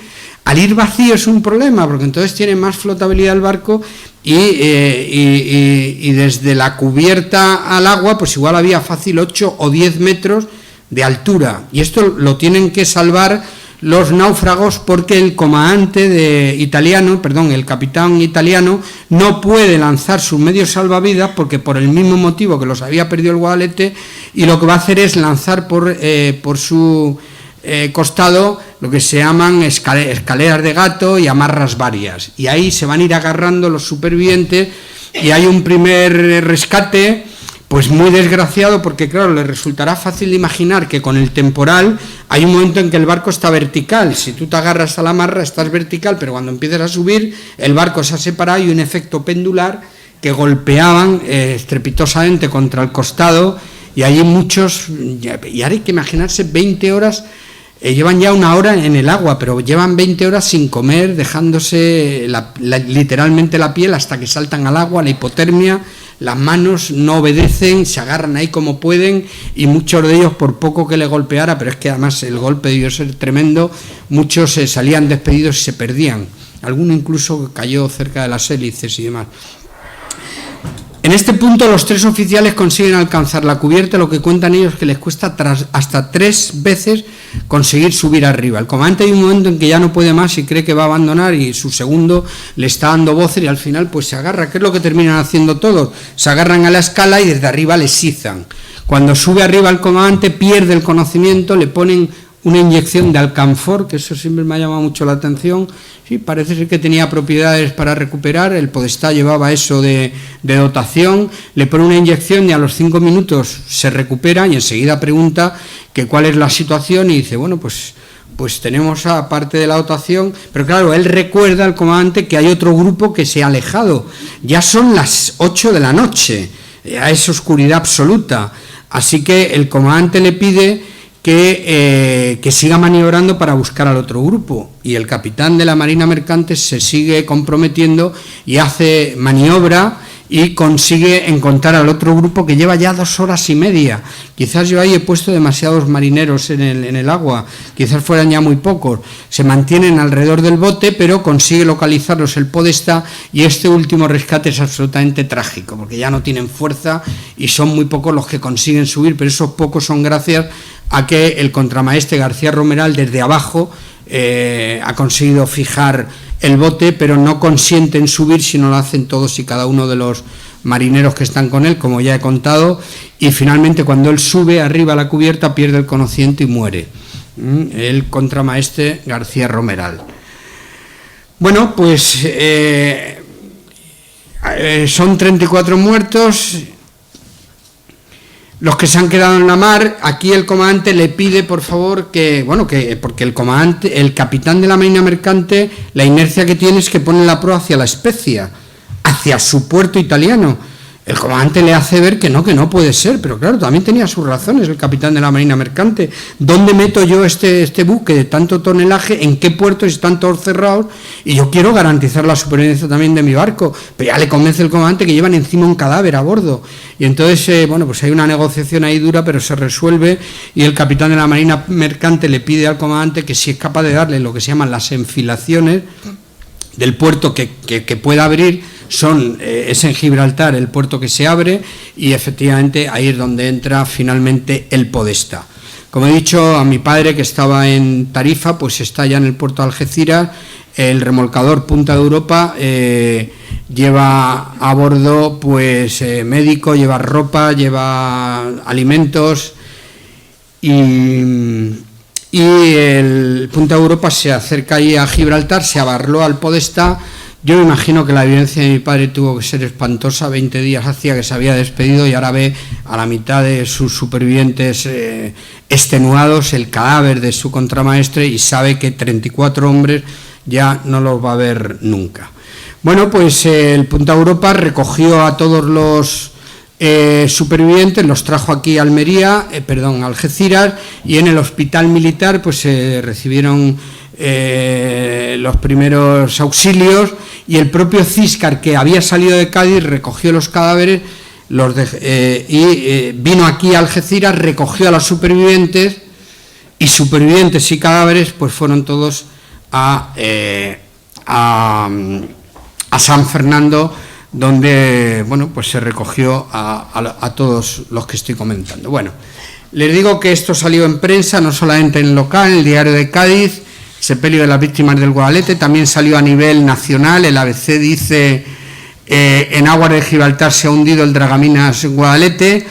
Al ir vacío es un problema, porque entonces tiene más flotabilidad el barco, y desde la cubierta al agua pues igual había fácil 8 o 10 metros de altura, y esto lo tienen que salvar los náufragos, porque el comandante el capitán italiano no puede lanzar sus medios salvavidas, porque por el mismo motivo que los había perdido el Guadalete, y lo que va a hacer es lanzar por su costado lo que se llaman escaleras de gato y amarras varias, y ahí se van a ir agarrando los supervivientes, y hay un primer rescate pues muy desgraciado, porque claro, les resultará fácil de imaginar que con el temporal hay un momento en que el barco está vertical. Si tú te agarras a la amarra estás vertical, pero cuando empiezas a subir el barco se ha separado y un efecto pendular que golpeaban estrepitosamente contra el costado, y allí muchos, y ahora hay que imaginarse 20 horas, llevan ya 1 hora en el agua, pero llevan 20 horas sin comer, dejándose literalmente la piel hasta que saltan al agua, la hipotermia, las manos no obedecen, se agarran ahí como pueden, y muchos de ellos, por poco que le golpeara, pero es que además el golpe debió ser tremendo, muchos se salían despedidos y se perdían, alguno incluso cayó cerca de las hélices y demás. En este punto los 3 oficiales consiguen alcanzar la cubierta, lo que cuentan ellos que les cuesta hasta 3 veces conseguir subir arriba. El comandante hay un momento en que ya no puede más y cree que va a abandonar, y su segundo le está dando voces y al final pues se agarra. ¿Qué es lo que terminan haciendo todos? Se agarran a la escala y desde arriba les izan. Cuando sube arriba el comandante pierde el conocimiento, le ponen una inyección de alcanfor, que eso siempre me ha llamado mucho la atención. Sí, parece ser que tenía propiedades para recuperar, el podestá llevaba eso de dotación, le pone una inyección y a los 5 minutos se recupera, y enseguida pregunta que cuál es la situación y dice, bueno, pues tenemos aparte de la dotación, pero claro, él recuerda al comandante que hay otro grupo que se ha alejado, ya son las 8 de la noche, ya es oscuridad absoluta, así que el comandante le pide que siga maniobrando para buscar al otro grupo, y el capitán de la Marina Mercante se sigue comprometiendo y hace maniobra y consigue encontrar al otro grupo, que lleva ya 2 horas y media. Quizás yo ahí he puesto demasiados marineros en el agua, quizás fueran ya muy pocos. Se mantienen alrededor del bote, pero consigue localizarlos el podestá, y este último rescate es absolutamente trágico, porque ya no tienen fuerza y son muy pocos los que consiguen subir, pero esos pocos son gracias a que el contramaestre García Romeral desde abajo ha conseguido fijar el bote, pero no consienten subir si no lo hacen todos y cada uno de los marineros que están con él, como ya he contado, y finalmente cuando él sube arriba a la cubierta pierde el conocimiento y muere, el contramaestre García Romeral. Bueno, pues son 34 muertos. Los que se han quedado en la mar, aquí el comandante le pide, por favor, porque el capitán de la Marina Mercante, la inercia que tiene es que pone la proa hacia La Spezia, hacia su puerto italiano. El comandante le hace ver que no puede ser, pero claro, también tenía sus razones el capitán de la Marina Mercante. ¿Dónde meto yo este buque de tanto tonelaje? ¿En qué puertos están todos cerrados? Y yo quiero garantizar la supervivencia también de mi barco. Pero ya le convence el comandante que llevan encima un cadáver a bordo. Y entonces, pues hay una negociación ahí dura, pero se resuelve, y el capitán de la Marina Mercante le pide al comandante que si es capaz de darle lo que se llaman las enfilaciones del puerto que pueda abrir. Es en Gibraltar el puerto que se abre, y efectivamente ahí es donde entra finalmente el podestá. Como he dicho, a mi padre, que estaba en Tarifa, pues está ya en el puerto de Algeciras. El remolcador Punta de Europa lleva a bordo pues médico, lleva ropa, lleva alimentos, y el Punta de Europa se acerca ahí a Gibraltar, se abarló al podestá. Yo me imagino que la vivencia de mi padre tuvo que ser espantosa. 20 días hacía que se había despedido y ahora ve a la mitad de sus supervivientes extenuados el cadáver de su contramaestre, y sabe que 34 hombres ya no los va a ver nunca. Bueno, pues el Punta Europa recogió a todos los supervivientes, los trajo aquí a Algeciras, y en el hospital militar pues se recibieron los primeros auxilios, y el propio Ciscar, que había salido de Cádiz, recogió los cadáveres y vino aquí a Algeciras, recogió a los supervivientes, y supervivientes y cadáveres pues fueron todos a San Fernando, donde pues se recogió a todos los que estoy comentando. Bueno, les digo que esto salió en prensa, no solamente en local, en el Diario de Cádiz, sepelio de las víctimas del Guadalete, también salió a nivel nacional. El ABC dice: en aguas de Gibraltar se ha hundido el dragaminas Guadalete.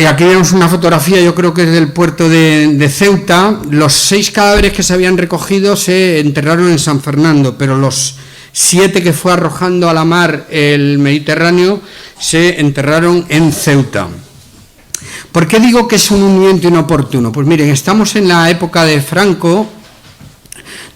Aquí vemos una fotografía, yo creo que es del puerto de Ceuta. Los 6 cadáveres que se habían recogido se enterraron en San Fernando, pero los 7 que fue arrojando a la mar el Mediterráneo se enterraron en Ceuta. ¿Por qué digo que es un hundimiento inoportuno? Pues miren, estamos en la época de Franco,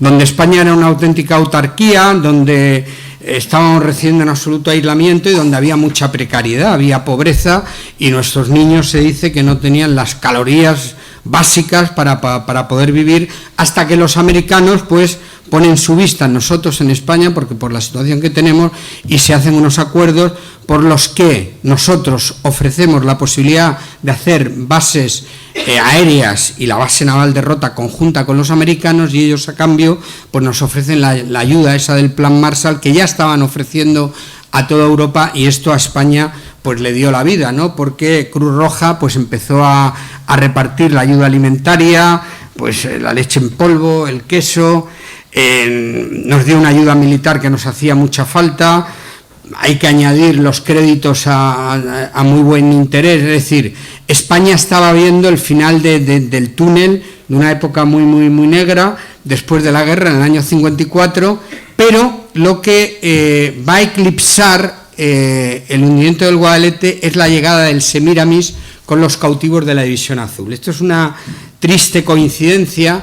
donde España era una auténtica autarquía, donde estábamos recibiendo un absoluto aislamiento y donde había mucha precariedad, había pobreza, y nuestros niños se dice que no tenían las calorías básicas para poder vivir, hasta que los americanos pues ponen su vista en nosotros en España, porque por la situación que tenemos, y se hacen unos acuerdos por los que nosotros ofrecemos la posibilidad de hacer bases aéreas y la base naval de Rota conjunta con los americanos, y ellos a cambio pues nos ofrecen la ayuda esa del Plan Marshall que ya estaban ofreciendo a toda Europa, y esto a España pues le dio la vida, ¿no? Porque Cruz Roja pues empezó a repartir la ayuda alimentaria, pues la leche en polvo, el queso, nos dio una ayuda militar que nos hacía mucha falta. Hay que añadir los créditos a muy buen interés, es decir, España estaba viendo el final del túnel de una época muy negra después de la guerra en el año 54, pero lo que va a eclipsar el hundimiento del Guadalete es la llegada del Semíramis con los cautivos de la División Azul. Esto es una triste coincidencia.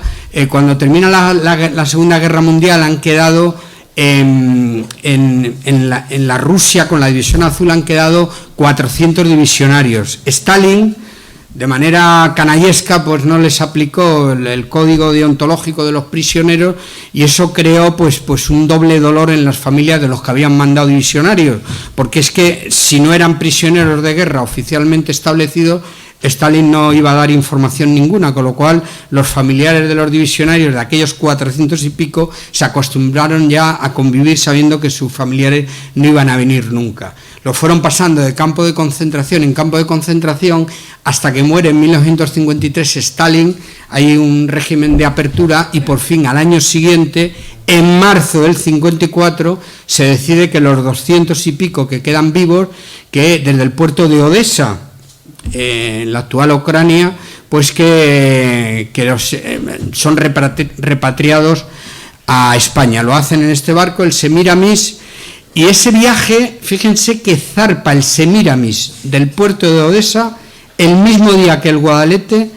Cuando termina la Segunda Guerra Mundial han quedado en la Rusia con la División Azul han quedado 400 divisionarios. Stalin, de manera canallesca, pues no les aplicó el código deontológico de los prisioneros, y eso creó pues un doble dolor en las familias de los que habían mandado divisionarios, porque es que si no eran prisioneros de guerra oficialmente establecidos, Stalin no iba a dar información ninguna, con lo cual los familiares de los divisionarios, de aquellos 400 y pico, se acostumbraron ya a convivir sabiendo que sus familiares no iban a venir nunca. Lo fueron pasando de campo de concentración en campo de concentración hasta que muere en 1953 Stalin. Hay un régimen de apertura y por fin al año siguiente, en marzo del 54, se decide que los 200 y pico que quedan vivos, que desde el puerto de Odessa, en la actual Ucrania, pues que son repatriados a España. Lo hacen en este barco, el Semíramis, y ese viaje, fíjense que zarpa el Semíramis del puerto de Odessa el mismo día que el Guadalete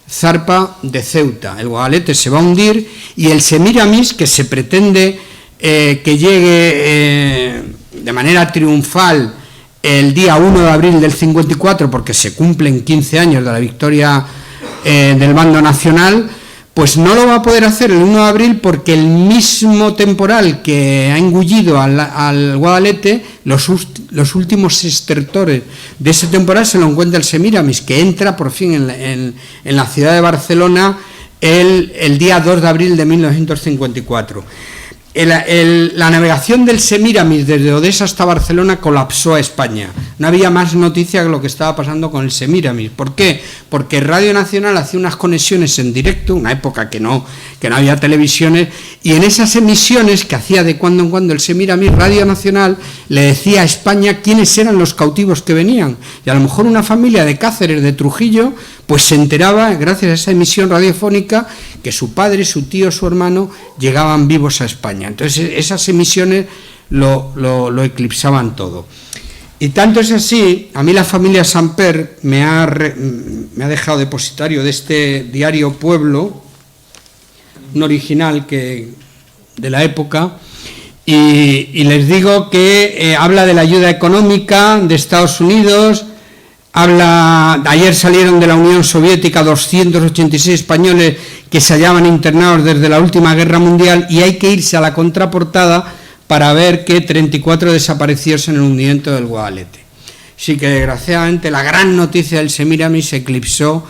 zarpa de Ceuta. El Guadalete se va a hundir y el Semíramis, que se pretende que llegue de manera triunfal el día 1 de abril del 54, porque se cumplen 15 años de la victoria del bando nacional, pues no lo va a poder hacer el 1 de abril porque el mismo temporal que ha engullido al Guadalete, los últimos estertores de ese temporal se lo encuentra el Semíramis, que entra por fin en la ciudad de Barcelona el día 2 de abril de 1954. La navegación del Semíramis desde Odessa hasta Barcelona colapsó a España. No había más noticia que lo que estaba pasando con el Semíramis. ¿Por qué? Porque Radio Nacional hacía unas conexiones en directo, una época que no había televisiones, y en esas emisiones que hacía de cuando en cuando el Semíramis, Radio Nacional le decía a España quiénes eran los cautivos que venían. Y a lo mejor una familia de Cáceres, de Trujillo, pues se enteraba, gracias a esa emisión radiofónica, que su padre, su tío, su hermano llegaban vivos a España. Entonces esas emisiones lo eclipsaban todo. Y tanto es así, a mí la familia Samper me ha dejado depositario de este diario Pueblo, un original de la época, y les digo que habla de la ayuda económica de Estados Unidos. Ayer salieron de la Unión Soviética 286 españoles que se hallaban internados desde la última guerra mundial, y hay que irse a la contraportada para ver que 34 desaparecidos en el hundimiento del Guadalete. Sí que desgraciadamente la gran noticia del Semíramis se eclipsó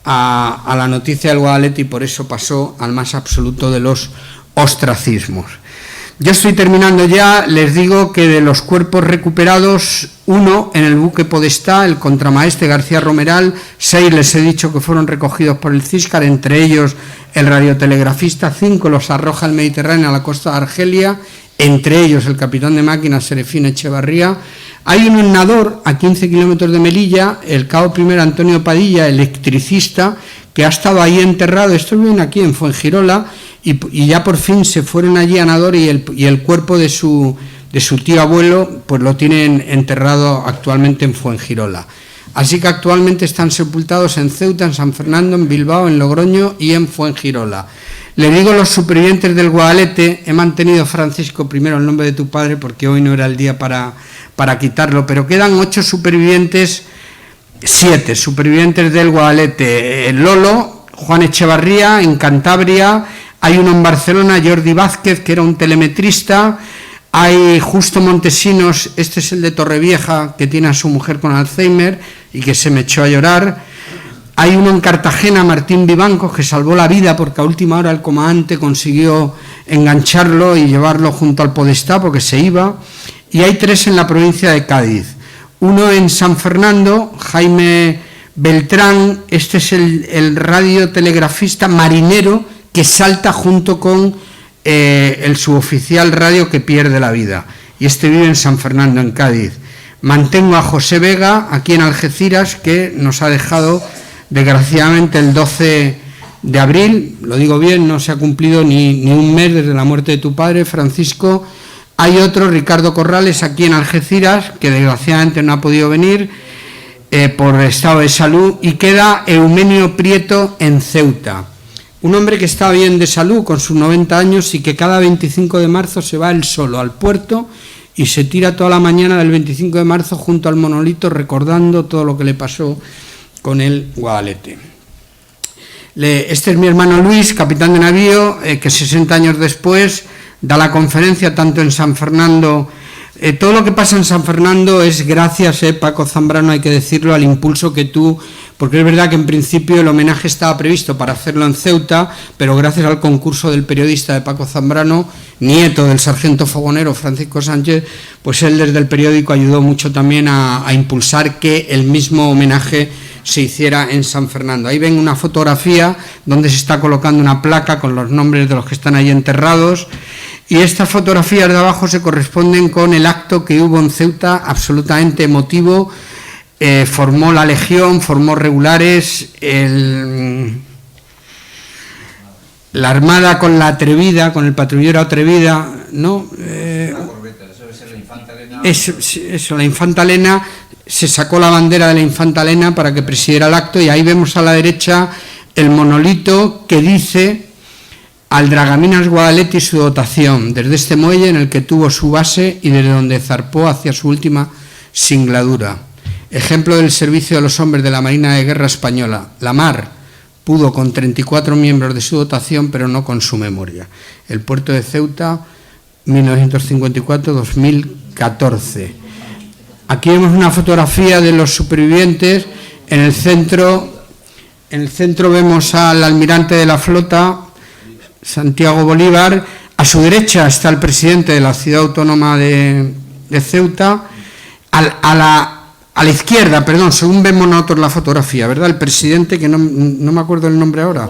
a la noticia del Guadalete, y por eso pasó al más absoluto de los ostracismos. Ya estoy terminando ya. Les digo que de los cuerpos recuperados, 1 en el buque Podestá, el contramaestre García Romeral, 6 les he dicho que fueron recogidos por el Císcar, entre ellos el radiotelegrafista, 5 los arroja al Mediterráneo a la costa de Argelia, entre ellos el capitán de máquinas Serefín Echevarría. Hay un nadador a 15 kilómetros de Melilla, el cabo primero Antonio Padilla, electricista, que ha estado ahí enterrado. Estos viven aquí en Fuengirola y ya por fin se fueron allí a Nador y el cuerpo de su tío abuelo pues lo tienen enterrado actualmente en Fuengirola. Así que actualmente están sepultados en Ceuta, en San Fernando, en Bilbao, en Logroño y en Fuengirola. Le digo los supervivientes del Guadalete, he mantenido, Francisco, primero el nombre de tu padre porque hoy no era el día para quitarlo, pero quedan 8 supervivientes, 7 supervivientes del Guadalete. Lolo, Juan Echevarría, en Cantabria, hay uno en Barcelona, Jordi Vázquez, que era un telemetrista. Hay Justo Montesinos, este es el de Torrevieja, que tiene a su mujer con Alzheimer y que se me echó a llorar. Hay uno en Cartagena, Martín Vivancos, que salvó la vida porque a última hora el comandante consiguió engancharlo y llevarlo junto al podestá porque se iba. Y hay 3 en la provincia de Cádiz. Uno en San Fernando, Jaime Beltrán, este es el radiotelegrafista marinero que salta junto con el suboficial radio que pierde la vida, y este vive en San Fernando, en Cádiz. Mantengo a José Vega, aquí en Algeciras, que nos ha dejado, desgraciadamente, el 12 de abril, lo digo bien, no se ha cumplido ni un mes desde la muerte de tu padre, Francisco. Hay otro, Ricardo Corrales, aquí en Algeciras, que desgraciadamente no ha podido venir por estado de salud, y queda Eumenio Prieto en Ceuta. Un hombre que está bien de salud, con sus 90 años, y que cada 25 de marzo se va él solo al puerto y se tira toda la mañana del 25 de marzo junto al monolito recordando todo lo que le pasó con el Guadalete. Este es mi hermano Luis, capitán de navío, que 60 años después da la conferencia tanto en San Fernando. Todo lo que pasa en San Fernando es gracias, Paco Zambrano, hay que decirlo, al impulso que tú, porque es verdad que en principio el homenaje estaba previsto para hacerlo en Ceuta, pero gracias al concurso del periodista de Paco Zambrano, nieto del sargento fogonero Francisco Sánchez, pues él desde el periódico ayudó mucho también a impulsar que el mismo homenaje se hiciera en San Fernando. Ahí ven una fotografía donde se está colocando una placa con los nombres de los que están ahí enterrados. Y estas fotografías de abajo se corresponden con el acto que hubo en Ceuta, absolutamente emotivo. Formó la Legión, formó regulares, la Armada con la Atrevida, con el patrullero Atrevida, ¿no? Eso, la Infanta Elena, se sacó la bandera de la Infanta Elena para que presidiera el acto, y ahí vemos a la derecha el monolito que dice: al Dragaminas Guadalete y su dotación, desde este muelle en el que tuvo su base y desde donde zarpó hacia su última singladura. Ejemplo del servicio de los hombres de la Marina de Guerra Española. La mar pudo con 34 miembros de su dotación, pero no con su memoria. El puerto de Ceuta, 1954-2014. Aquí vemos una fotografía de los supervivientes. En el centro vemos al almirante de la flota, Santiago Bolívar. A su derecha está el presidente de la ciudad autónoma de Ceuta. A la izquierda, perdón, según vemos nosotros la fotografía, ¿verdad? El presidente, que no me acuerdo el nombre ahora.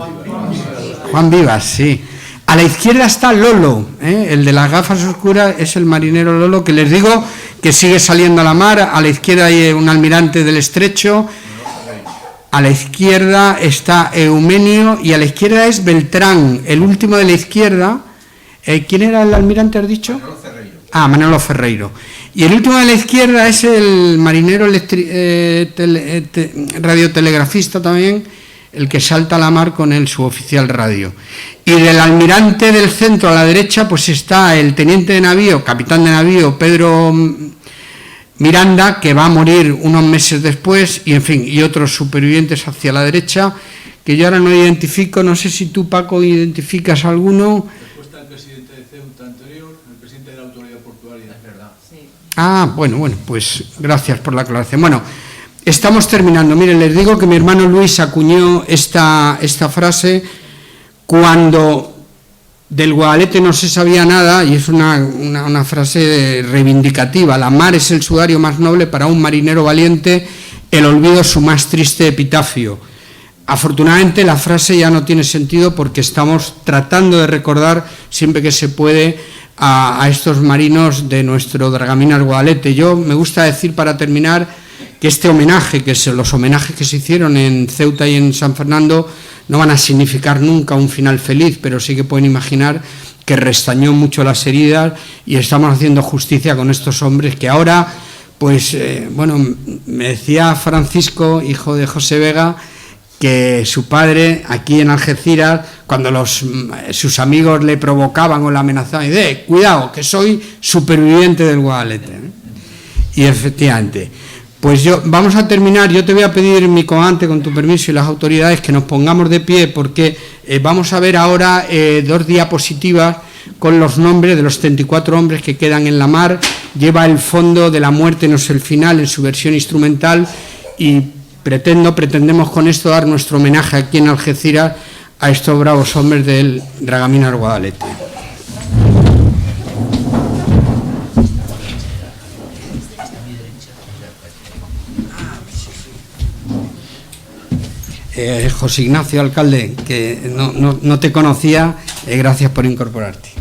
Juan Vivas, sí. A la izquierda está Lolo, el de las gafas oscuras es el marinero Lolo, que les digo que sigue saliendo a la mar. A la izquierda hay un almirante del Estrecho. A la izquierda está Eumenio y a la izquierda es Beltrán, el último de la izquierda. ¿Quién era el almirante, has dicho? Manolo Ferreiro. Manolo Ferreiro. Y el último de la izquierda es el marinero radiotelegrafista también, el que salta a la mar con el suboficial radio. Y del almirante del centro a la derecha pues está el teniente de navío, capitán de navío, Pedro Miranda, que va a morir unos meses después, y en fin, y otros supervivientes hacia la derecha, que yo ahora no identifico. No sé si tú, Paco, identificas alguno. Después está el presidente de Ceuta anterior, el presidente de la autoridad portuaria. Es verdad. Sí. Bueno, pues gracias por la aclaración. Bueno, estamos terminando. Miren, les digo que mi hermano Luis acuñó esta frase cuando del Guadalete no se sabía nada, y es una frase reivindicativa. La mar es el sudario más noble para un marinero valiente, el olvido su más triste epitafio. Afortunadamente la frase ya no tiene sentido porque estamos tratando de recordar siempre que se puede a estos marinos de nuestro Dragaminas Guadalete. Yo me gusta decir, para terminar, que este homenaje, los homenajes que se hicieron en Ceuta y en San Fernando, no van a significar nunca un final feliz, pero sí que pueden imaginar que restañó mucho las heridas y estamos haciendo justicia con estos hombres que ahora, pues, bueno, me decía Francisco, hijo de José Vega, que su padre aquí en Algeciras, cuando sus amigos le provocaban o le amenazaban, dice: cuidado, que soy superviviente del Guadalete. Y efectivamente, pues vamos a terminar. Yo te voy a pedir, mi comandante, con tu permiso y las autoridades, que nos pongamos de pie, porque vamos a ver ahora 2 diapositivas con los nombres de los 34 hombres que quedan en la mar. Lleva el fondo de La muerte no es el final en su versión instrumental, y pretendemos con esto dar nuestro homenaje aquí en Algeciras a estos bravos hombres del Dragaminas Guadalete. José Ignacio, alcalde, que no te conocía, gracias por incorporarte.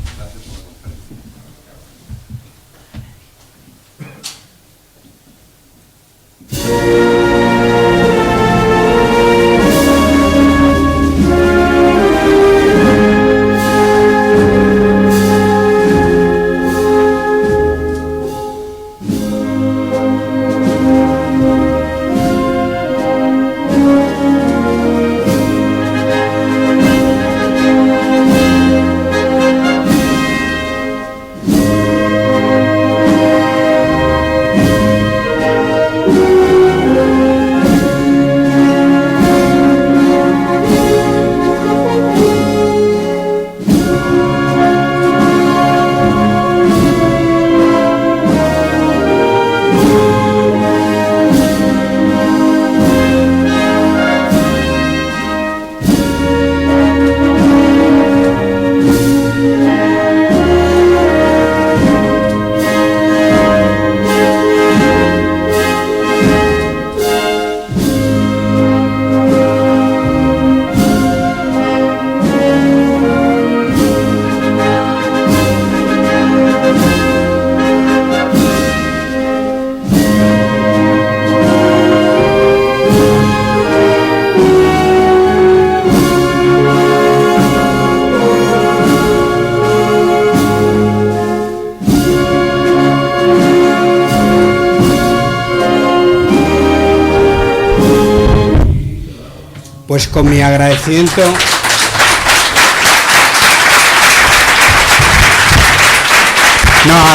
Pues con mi agradecimiento.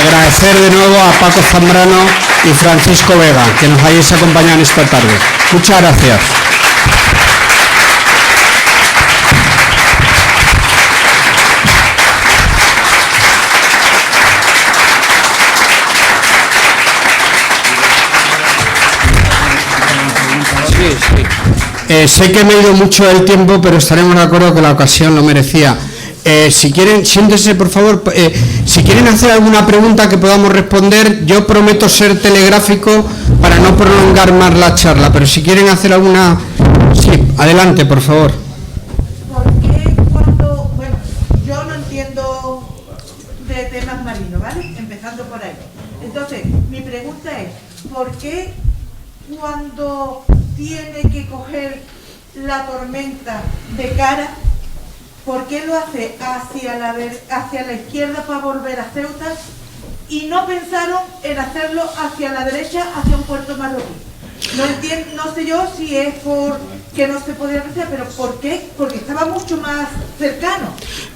Agradecer de nuevo a Paco Zambrano y Francisco Vega, que nos hayáis acompañado esta tarde. Muchas gracias. Sé que me he ido mucho del tiempo, pero estaremos de acuerdo que la ocasión lo merecía. Si quieren, siéntense por favor. Si quieren hacer alguna pregunta que podamos responder, yo prometo ser telegráfico para no prolongar más la charla, pero si quieren hacer alguna... Sí, adelante, por favor. ¿Por qué cuando... Bueno, yo no entiendo de temas marinos, ¿vale? Empezando por ahí. Entonces, mi pregunta es, ¿por qué cuando tiene que coger la tormenta de cara, por qué lo hace hacia la izquierda para volver a Ceuta y no pensaron en hacerlo hacia la derecha, hacia un puerto marroquí? No entiendo, no sé yo si es porque no se podía hacer, pero ¿por qué? Porque estaba mucho más cercano.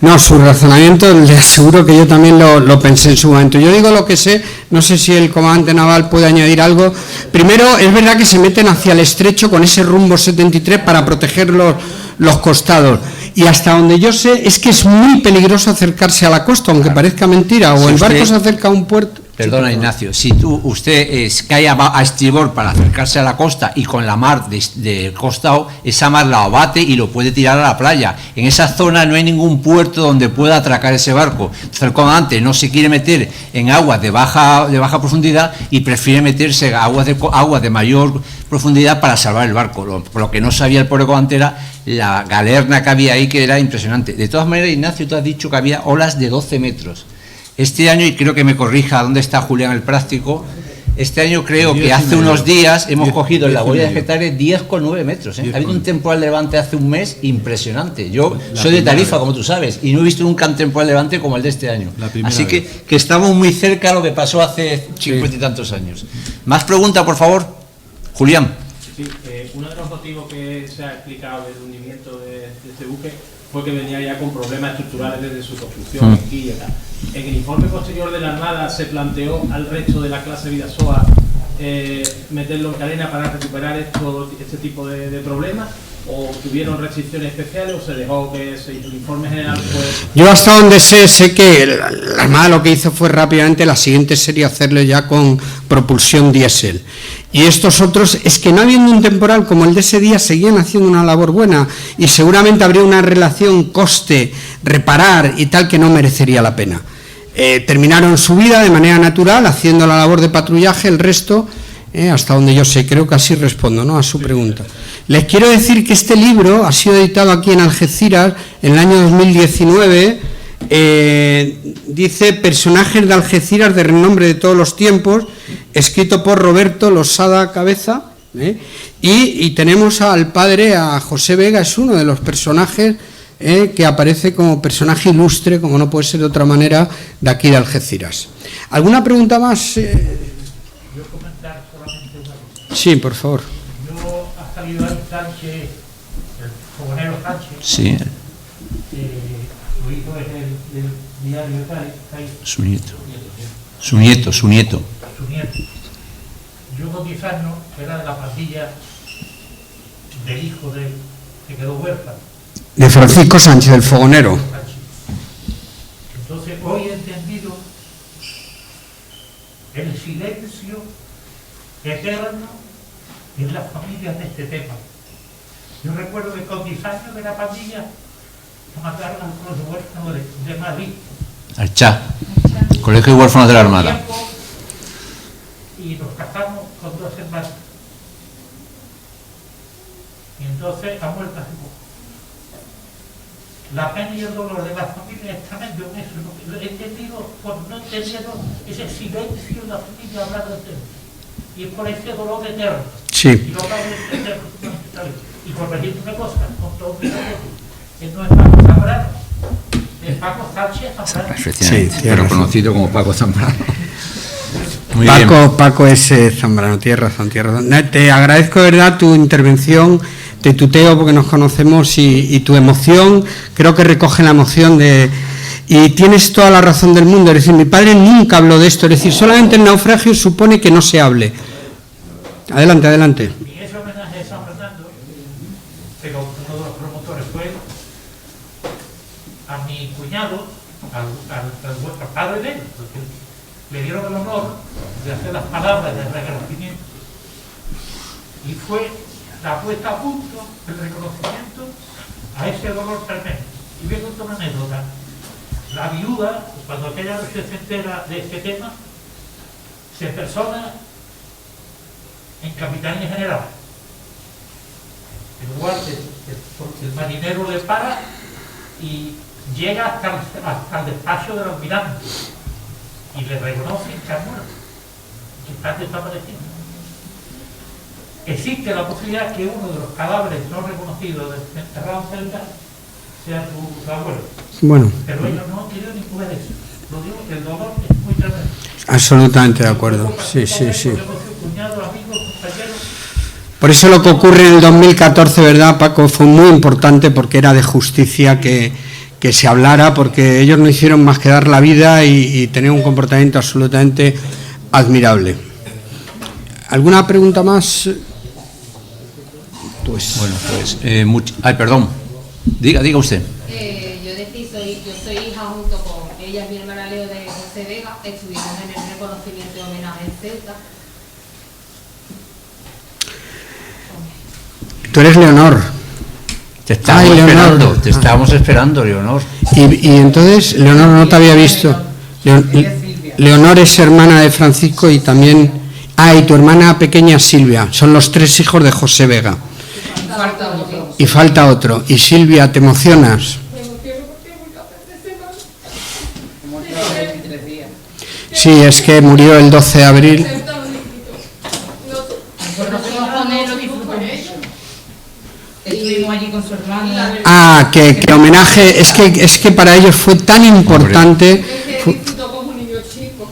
No, su razonamiento, le aseguro que yo también lo pensé en su momento. Yo digo lo que sé, no sé si el comandante naval puede añadir algo. Primero, es verdad que se meten hacia el estrecho con ese rumbo 73 para proteger los costados. Y hasta donde yo sé, es que es muy peligroso acercarse a la costa, aunque parezca mentira, o el barco se acerca a un puerto... Perdona, Ignacio, si usted cae a estribor para acercarse a la costa y con la mar de costado, esa mar la abate y lo puede tirar a la playa. En esa zona no hay ningún puerto donde pueda atracar ese barco. Entonces el comandante no se quiere meter en aguas de baja profundidad y prefiere meterse en aguas de mayor profundidad para salvar el barco. Por lo que no sabía el pobre comandante era la galerna que había ahí, que era impresionante. De todas maneras, Ignacio, tú has dicho que había olas de 12 metros. Este año, y creo que me corrija dónde está Julián el práctico, este año creo que hace unos días hemos cogido en la boya de Getares 10,9 metros. Ha habido un temporal de levante hace un mes impresionante. Yo soy de Tarifa, como tú sabes, y no he visto nunca un temporal de levante como el de este año. Así que estamos muy cerca de lo que pasó hace 50 y tantos años. ¿Más preguntas, por favor? Julián. Sí, uno de los motivos que se ha explicado del hundimiento de este buque fue que venía ya con problemas estructurales desde su construcción aquí y acá. En el informe posterior de la Armada se planteó al resto de la clase Vidasoa meterlo en cadena para recuperar este tipo de problemas, o tuvieron restricciones especiales, o se dejó que el informe general fue... Yo hasta donde sé que la Armada lo que hizo fue rápidamente, la siguiente serie hacerlo ya con propulsión diésel. Y estos otros, es que no habiendo un temporal como el de ese día, seguían haciendo una labor buena y seguramente habría una relación coste-reparar y tal que no merecería la pena. Terminaron su vida de manera natural, haciendo la labor de patrullaje, el resto, hasta donde yo sé, creo que así respondo, ¿no?, a su pregunta. Les quiero decir que este libro ha sido editado aquí en Algeciras en el año 2019, dice Personajes de Algeciras de renombre de todos los tiempos, escrito por Roberto Losada Cabeza, y tenemos al padre, a José Vega, es uno de los personajes que aparece como personaje ilustre, como no puede ser de otra manera, de aquí de Algeciras. ¿Alguna pregunta más? Yo comentar solamente una cosa. Sí, por favor. Yo ha salido el Sánchez, el fogonero Sánchez. Sí. Su hijo es del diario Cádiz. Su nieto. Su nieto. Yo con 10 años era de la pandilla del hijo de él, que quedó huérfano. De Francisco Sánchez, el fogonero. Entonces, hoy he entendido el silencio eterno en las familias de este tema. Yo recuerdo que con 10 años de la pandilla mataron a unos huérfanos de Madrid. Al CHA, Colegio de Huérfanos de la Armada. Y nos casamos con 2 hermanos. Y entonces ha muerto hace poco. La pena y el dolor de la familia es tremendo en eso. Lo he entendido por no entender ese silencio de la familia hablando de tema. Y es por ese dolor eterno. Sí. Y lo acabo de entender. Y por decir una cosa, con todo mi respeto, que no es Paco Zambrano, es Paco Sánchez Zambrano. Efectivamente, Sí, pero razón. conocido como Paco Zambrano. Muy bien. Paco es Zambrano, tienes razón. Te agradezco de verdad tu intervención, te tuteo porque nos conocemos y tu emoción, creo que recoge la emoción y tienes toda la razón del mundo. Es decir, mi padre nunca habló de esto, es decir, solamente el naufragio supone que no se hable. Adelante, adelante. Y ese homenaje de San Fernando, pero uno de los promotores fue a mi cuñado, al padre de él, porque le dieron el honor de hacer las palabras de reconocimiento. Y fue la puesta a punto, el reconocimiento a ese dolor tremendo. Y voy a contar una anécdota. La viuda, cuando aquella noche se entera de este tema, se persona en Capitanía General. El guardia, el marinero le para y llega hasta el despacho del almirante y le reconocen que ha muerto, que está desaparecido. Existe la posibilidad que uno de los cadáveres no reconocidos enterrados cerca sea su abuelo. Bueno. Pero ellos no han querido ni poder eso. Lo digo que el dolor es muy tremendo. Absolutamente de acuerdo. Sí. Cuñado, amigos, compañeros. Por eso lo que ocurre en el 2014, ¿verdad, Paco? Fue muy importante porque era de justicia que se hablara, porque ellos no hicieron más que dar la vida y tener un comportamiento absolutamente admirable. ¿Alguna pregunta más? Pues... Bueno, pues... perdón. Diga usted. Yo soy hija junto con ella, mi hermana Leo de José Vega, estuvimos en el reconocimiento de homenaje en Ceuta. Tú eres Leonor. Te estábamos esperando, Leonor. Y entonces, Leonor, no te había visto. Leonor es hermana de Francisco y también... y tu hermana pequeña Silvia. Son los 3 hijos de José Vega. Y falta otro. Y Silvia, ¿te emocionas? Me emociono porque voy a hacer de semana. Sí, es que murió el 12 de abril. Estuvimos allí con su hermana. Ah, que homenaje, es que para ellos fue tan importante,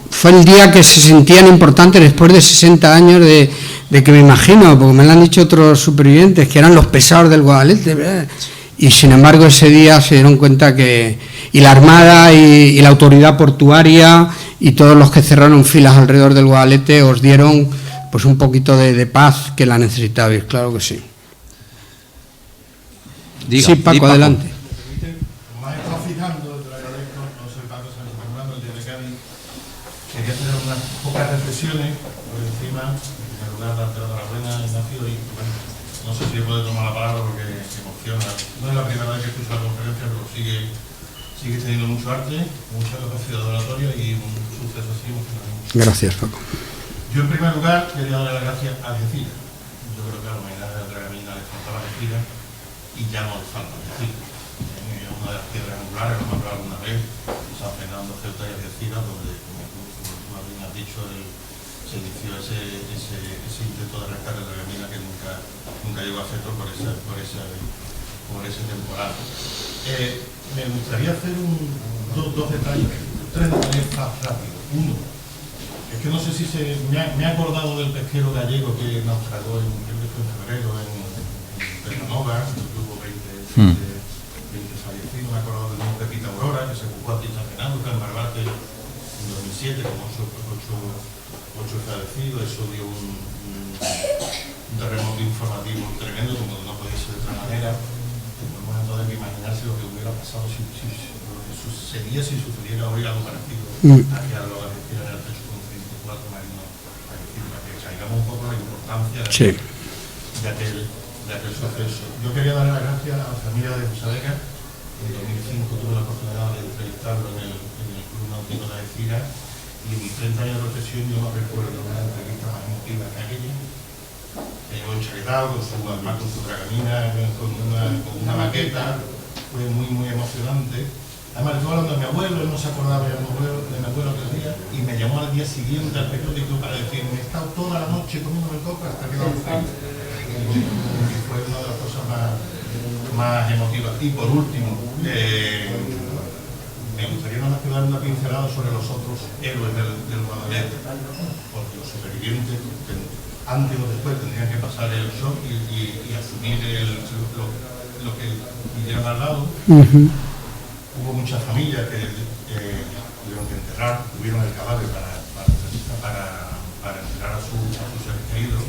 fue el día que se sentían importantes después de 60 años de que me imagino, porque me lo han dicho otros supervivientes, que eran los pesados del Guadalete, ¿verdad? Y sin embargo ese día se dieron cuenta que, y la Armada y la autoridad portuaria y todos los que cerraron filas alrededor del Guadalete os dieron pues un poquito de paz que la necesitabais, claro que sí. Diga, sí, Paco, adelante. Como has estado citando, te lo agradezco, no soy Paco Sánchez Fernando, el de Cádiz. Quería hacer unas pocas reflexiones por encima, en primer lugar, darte la enhorabuena, Ignacio, y bueno, no sé si puede tomar la palabra porque me emociona. No es la primera vez que escucho la conferencia, pero sigue teniendo mucho arte, mucha capacidad de oratoria y un suceso así emocionante. Gracias, Paco. Yo, en primer lugar, quería darle las gracias a Algeciras. Yo creo que a la humanidad de la Dragamina le faltaba Algeciras y ya no le falta Algeciras. Es una de las piedras angulares, lo hemos hablado alguna vez, San Fernando, Ceuta y Algeciras, donde, como tú bien has dicho, se inició ese intento de rescate de la Dragamina que nunca llegó a efecto por ese temporal. Me gustaría hacer tres detalles rápidos. Uno, es que no sé si me he acordado del pesquero gallego que naufragó en febrero en Terranova, que tuvo 20 fallecidos. Me he acordado del nuevo Pepita Aurora, que se jugó aquí en San Fernando, en Barbate, en 2007, con 8 fallecidos. Eso dio un terremoto informativo tremendo, como no podía ser de otra manera. Tenemos entonces que imaginarse lo que hubiera pasado si sucediera hoy algo parecido aquí a lo que en el techo con 34 marinos fallecidos, para que caigamos un poco la importancia de aquel suceso. Yo quería dar las gracias a la familia de José Vega. En 2005 tuve la oportunidad de entrevistarlo en el Club Náutico de Algeciras, y en mis 30 años de profesión yo no recuerdo una entrevista más emotiva que aquella. Enchaletado, además con su dragamina, con una maqueta, fue muy emocionante. Además, estuve hablando de mi abuelo, él no se acordaba de mi abuelo aquel día, y me llamó al día siguiente al periódico para decirme: he estado toda la noche comiéndome coca hasta que no fue una de las cosas más emotivas. Y por último, me gustaría nada más que dar una pincelada sobre los otros héroes del Guadalete, porque los supervivientes antes o después tendrían que pasar el shock y asumir lo que vivieron al lado. Hubo muchas familias que tuvieron que enterrar, tuvieron el cadáver para enterrar a sus seres queridos,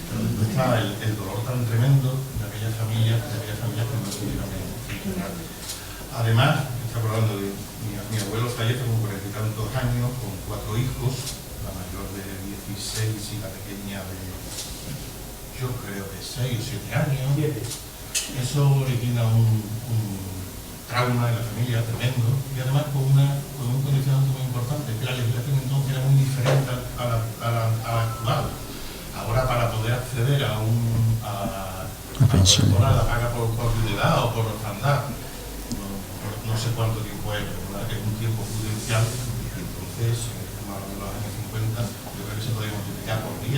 pero después está el dolor tan tremendo de aquellas familias que no pudieron enterrar. Además, estoy hablando de mi abuelo fallece con 40 y tantos años, con 4 hijos, la mayor de 16 y la pequeña de, yo creo que 6 o 7 años. Eso origina un trauma en la familia tremendo, y además con un condicionante muy importante, que la legislación entonces era muy diferente a la actual. Ahora, para poder acceder a la pensión, la paga por viudedad o por orfandad, no sé cuánto tiempo es, pero es un tiempo prudencial. Entonces, como hablamos de los años 50, yo creo que se podría multiplicar por 10 y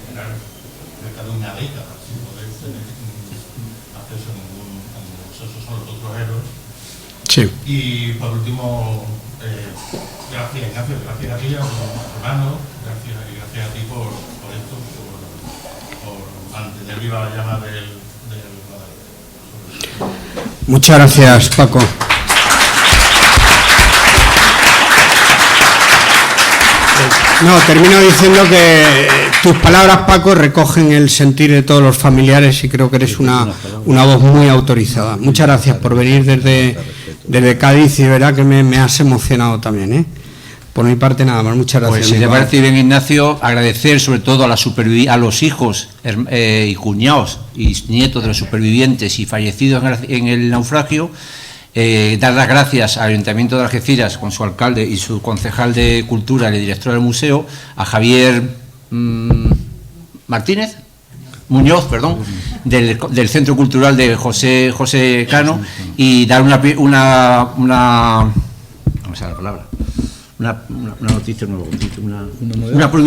esperar cerca de una década sin poder tener acceso a ningún. Esos son los otros héroes. Sí. Y por último, gracias Ignacio, gracias a ti, a tu hermano, gracias a ti por esto, por mantener viva la llama del Guadalete. Muchas gracias, Paco. No, termino diciendo que tus palabras, Paco, recogen el sentir de todos los familiares y creo que eres una voz muy autorizada. Muchas gracias por venir desde Cádiz y de verdad que me has emocionado también, ¿eh? Por mi parte nada más, muchas gracias. Pues si te parece bien, Ignacio, agradecer sobre todo a los hijos y cuñados y nietos de los supervivientes y fallecidos en el naufragio. Dar las gracias al Ayuntamiento de Algeciras con su alcalde y su concejal de Cultura y el director del museo, a Javier Muñoz, del Centro Cultural de José Cano, y dar una ¿cómo se llama la palabra? noticia nueva,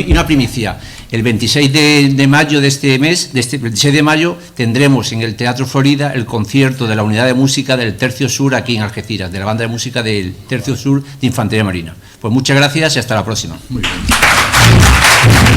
una primicia. El 26 de mayo de este mes, 26 de mayo, tendremos en el Teatro Florida el concierto de la unidad de música del Tercio Sur aquí en Algeciras, de la banda de música del Tercio Sur de Infantería Marina. Pues muchas gracias y hasta la próxima. Muy bien.